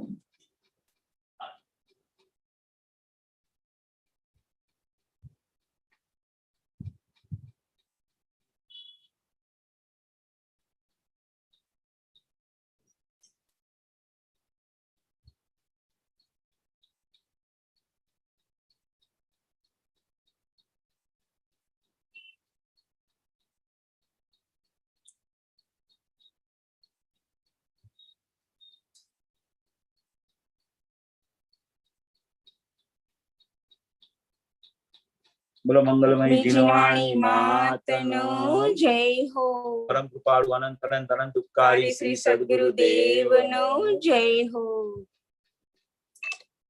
बोलो मंगलमय जिनवाणी मातनो जय हो। परम कृपाळु अनंत अनंत अनंत उपकारी श्री सद्गुरुदेवनो जय हो।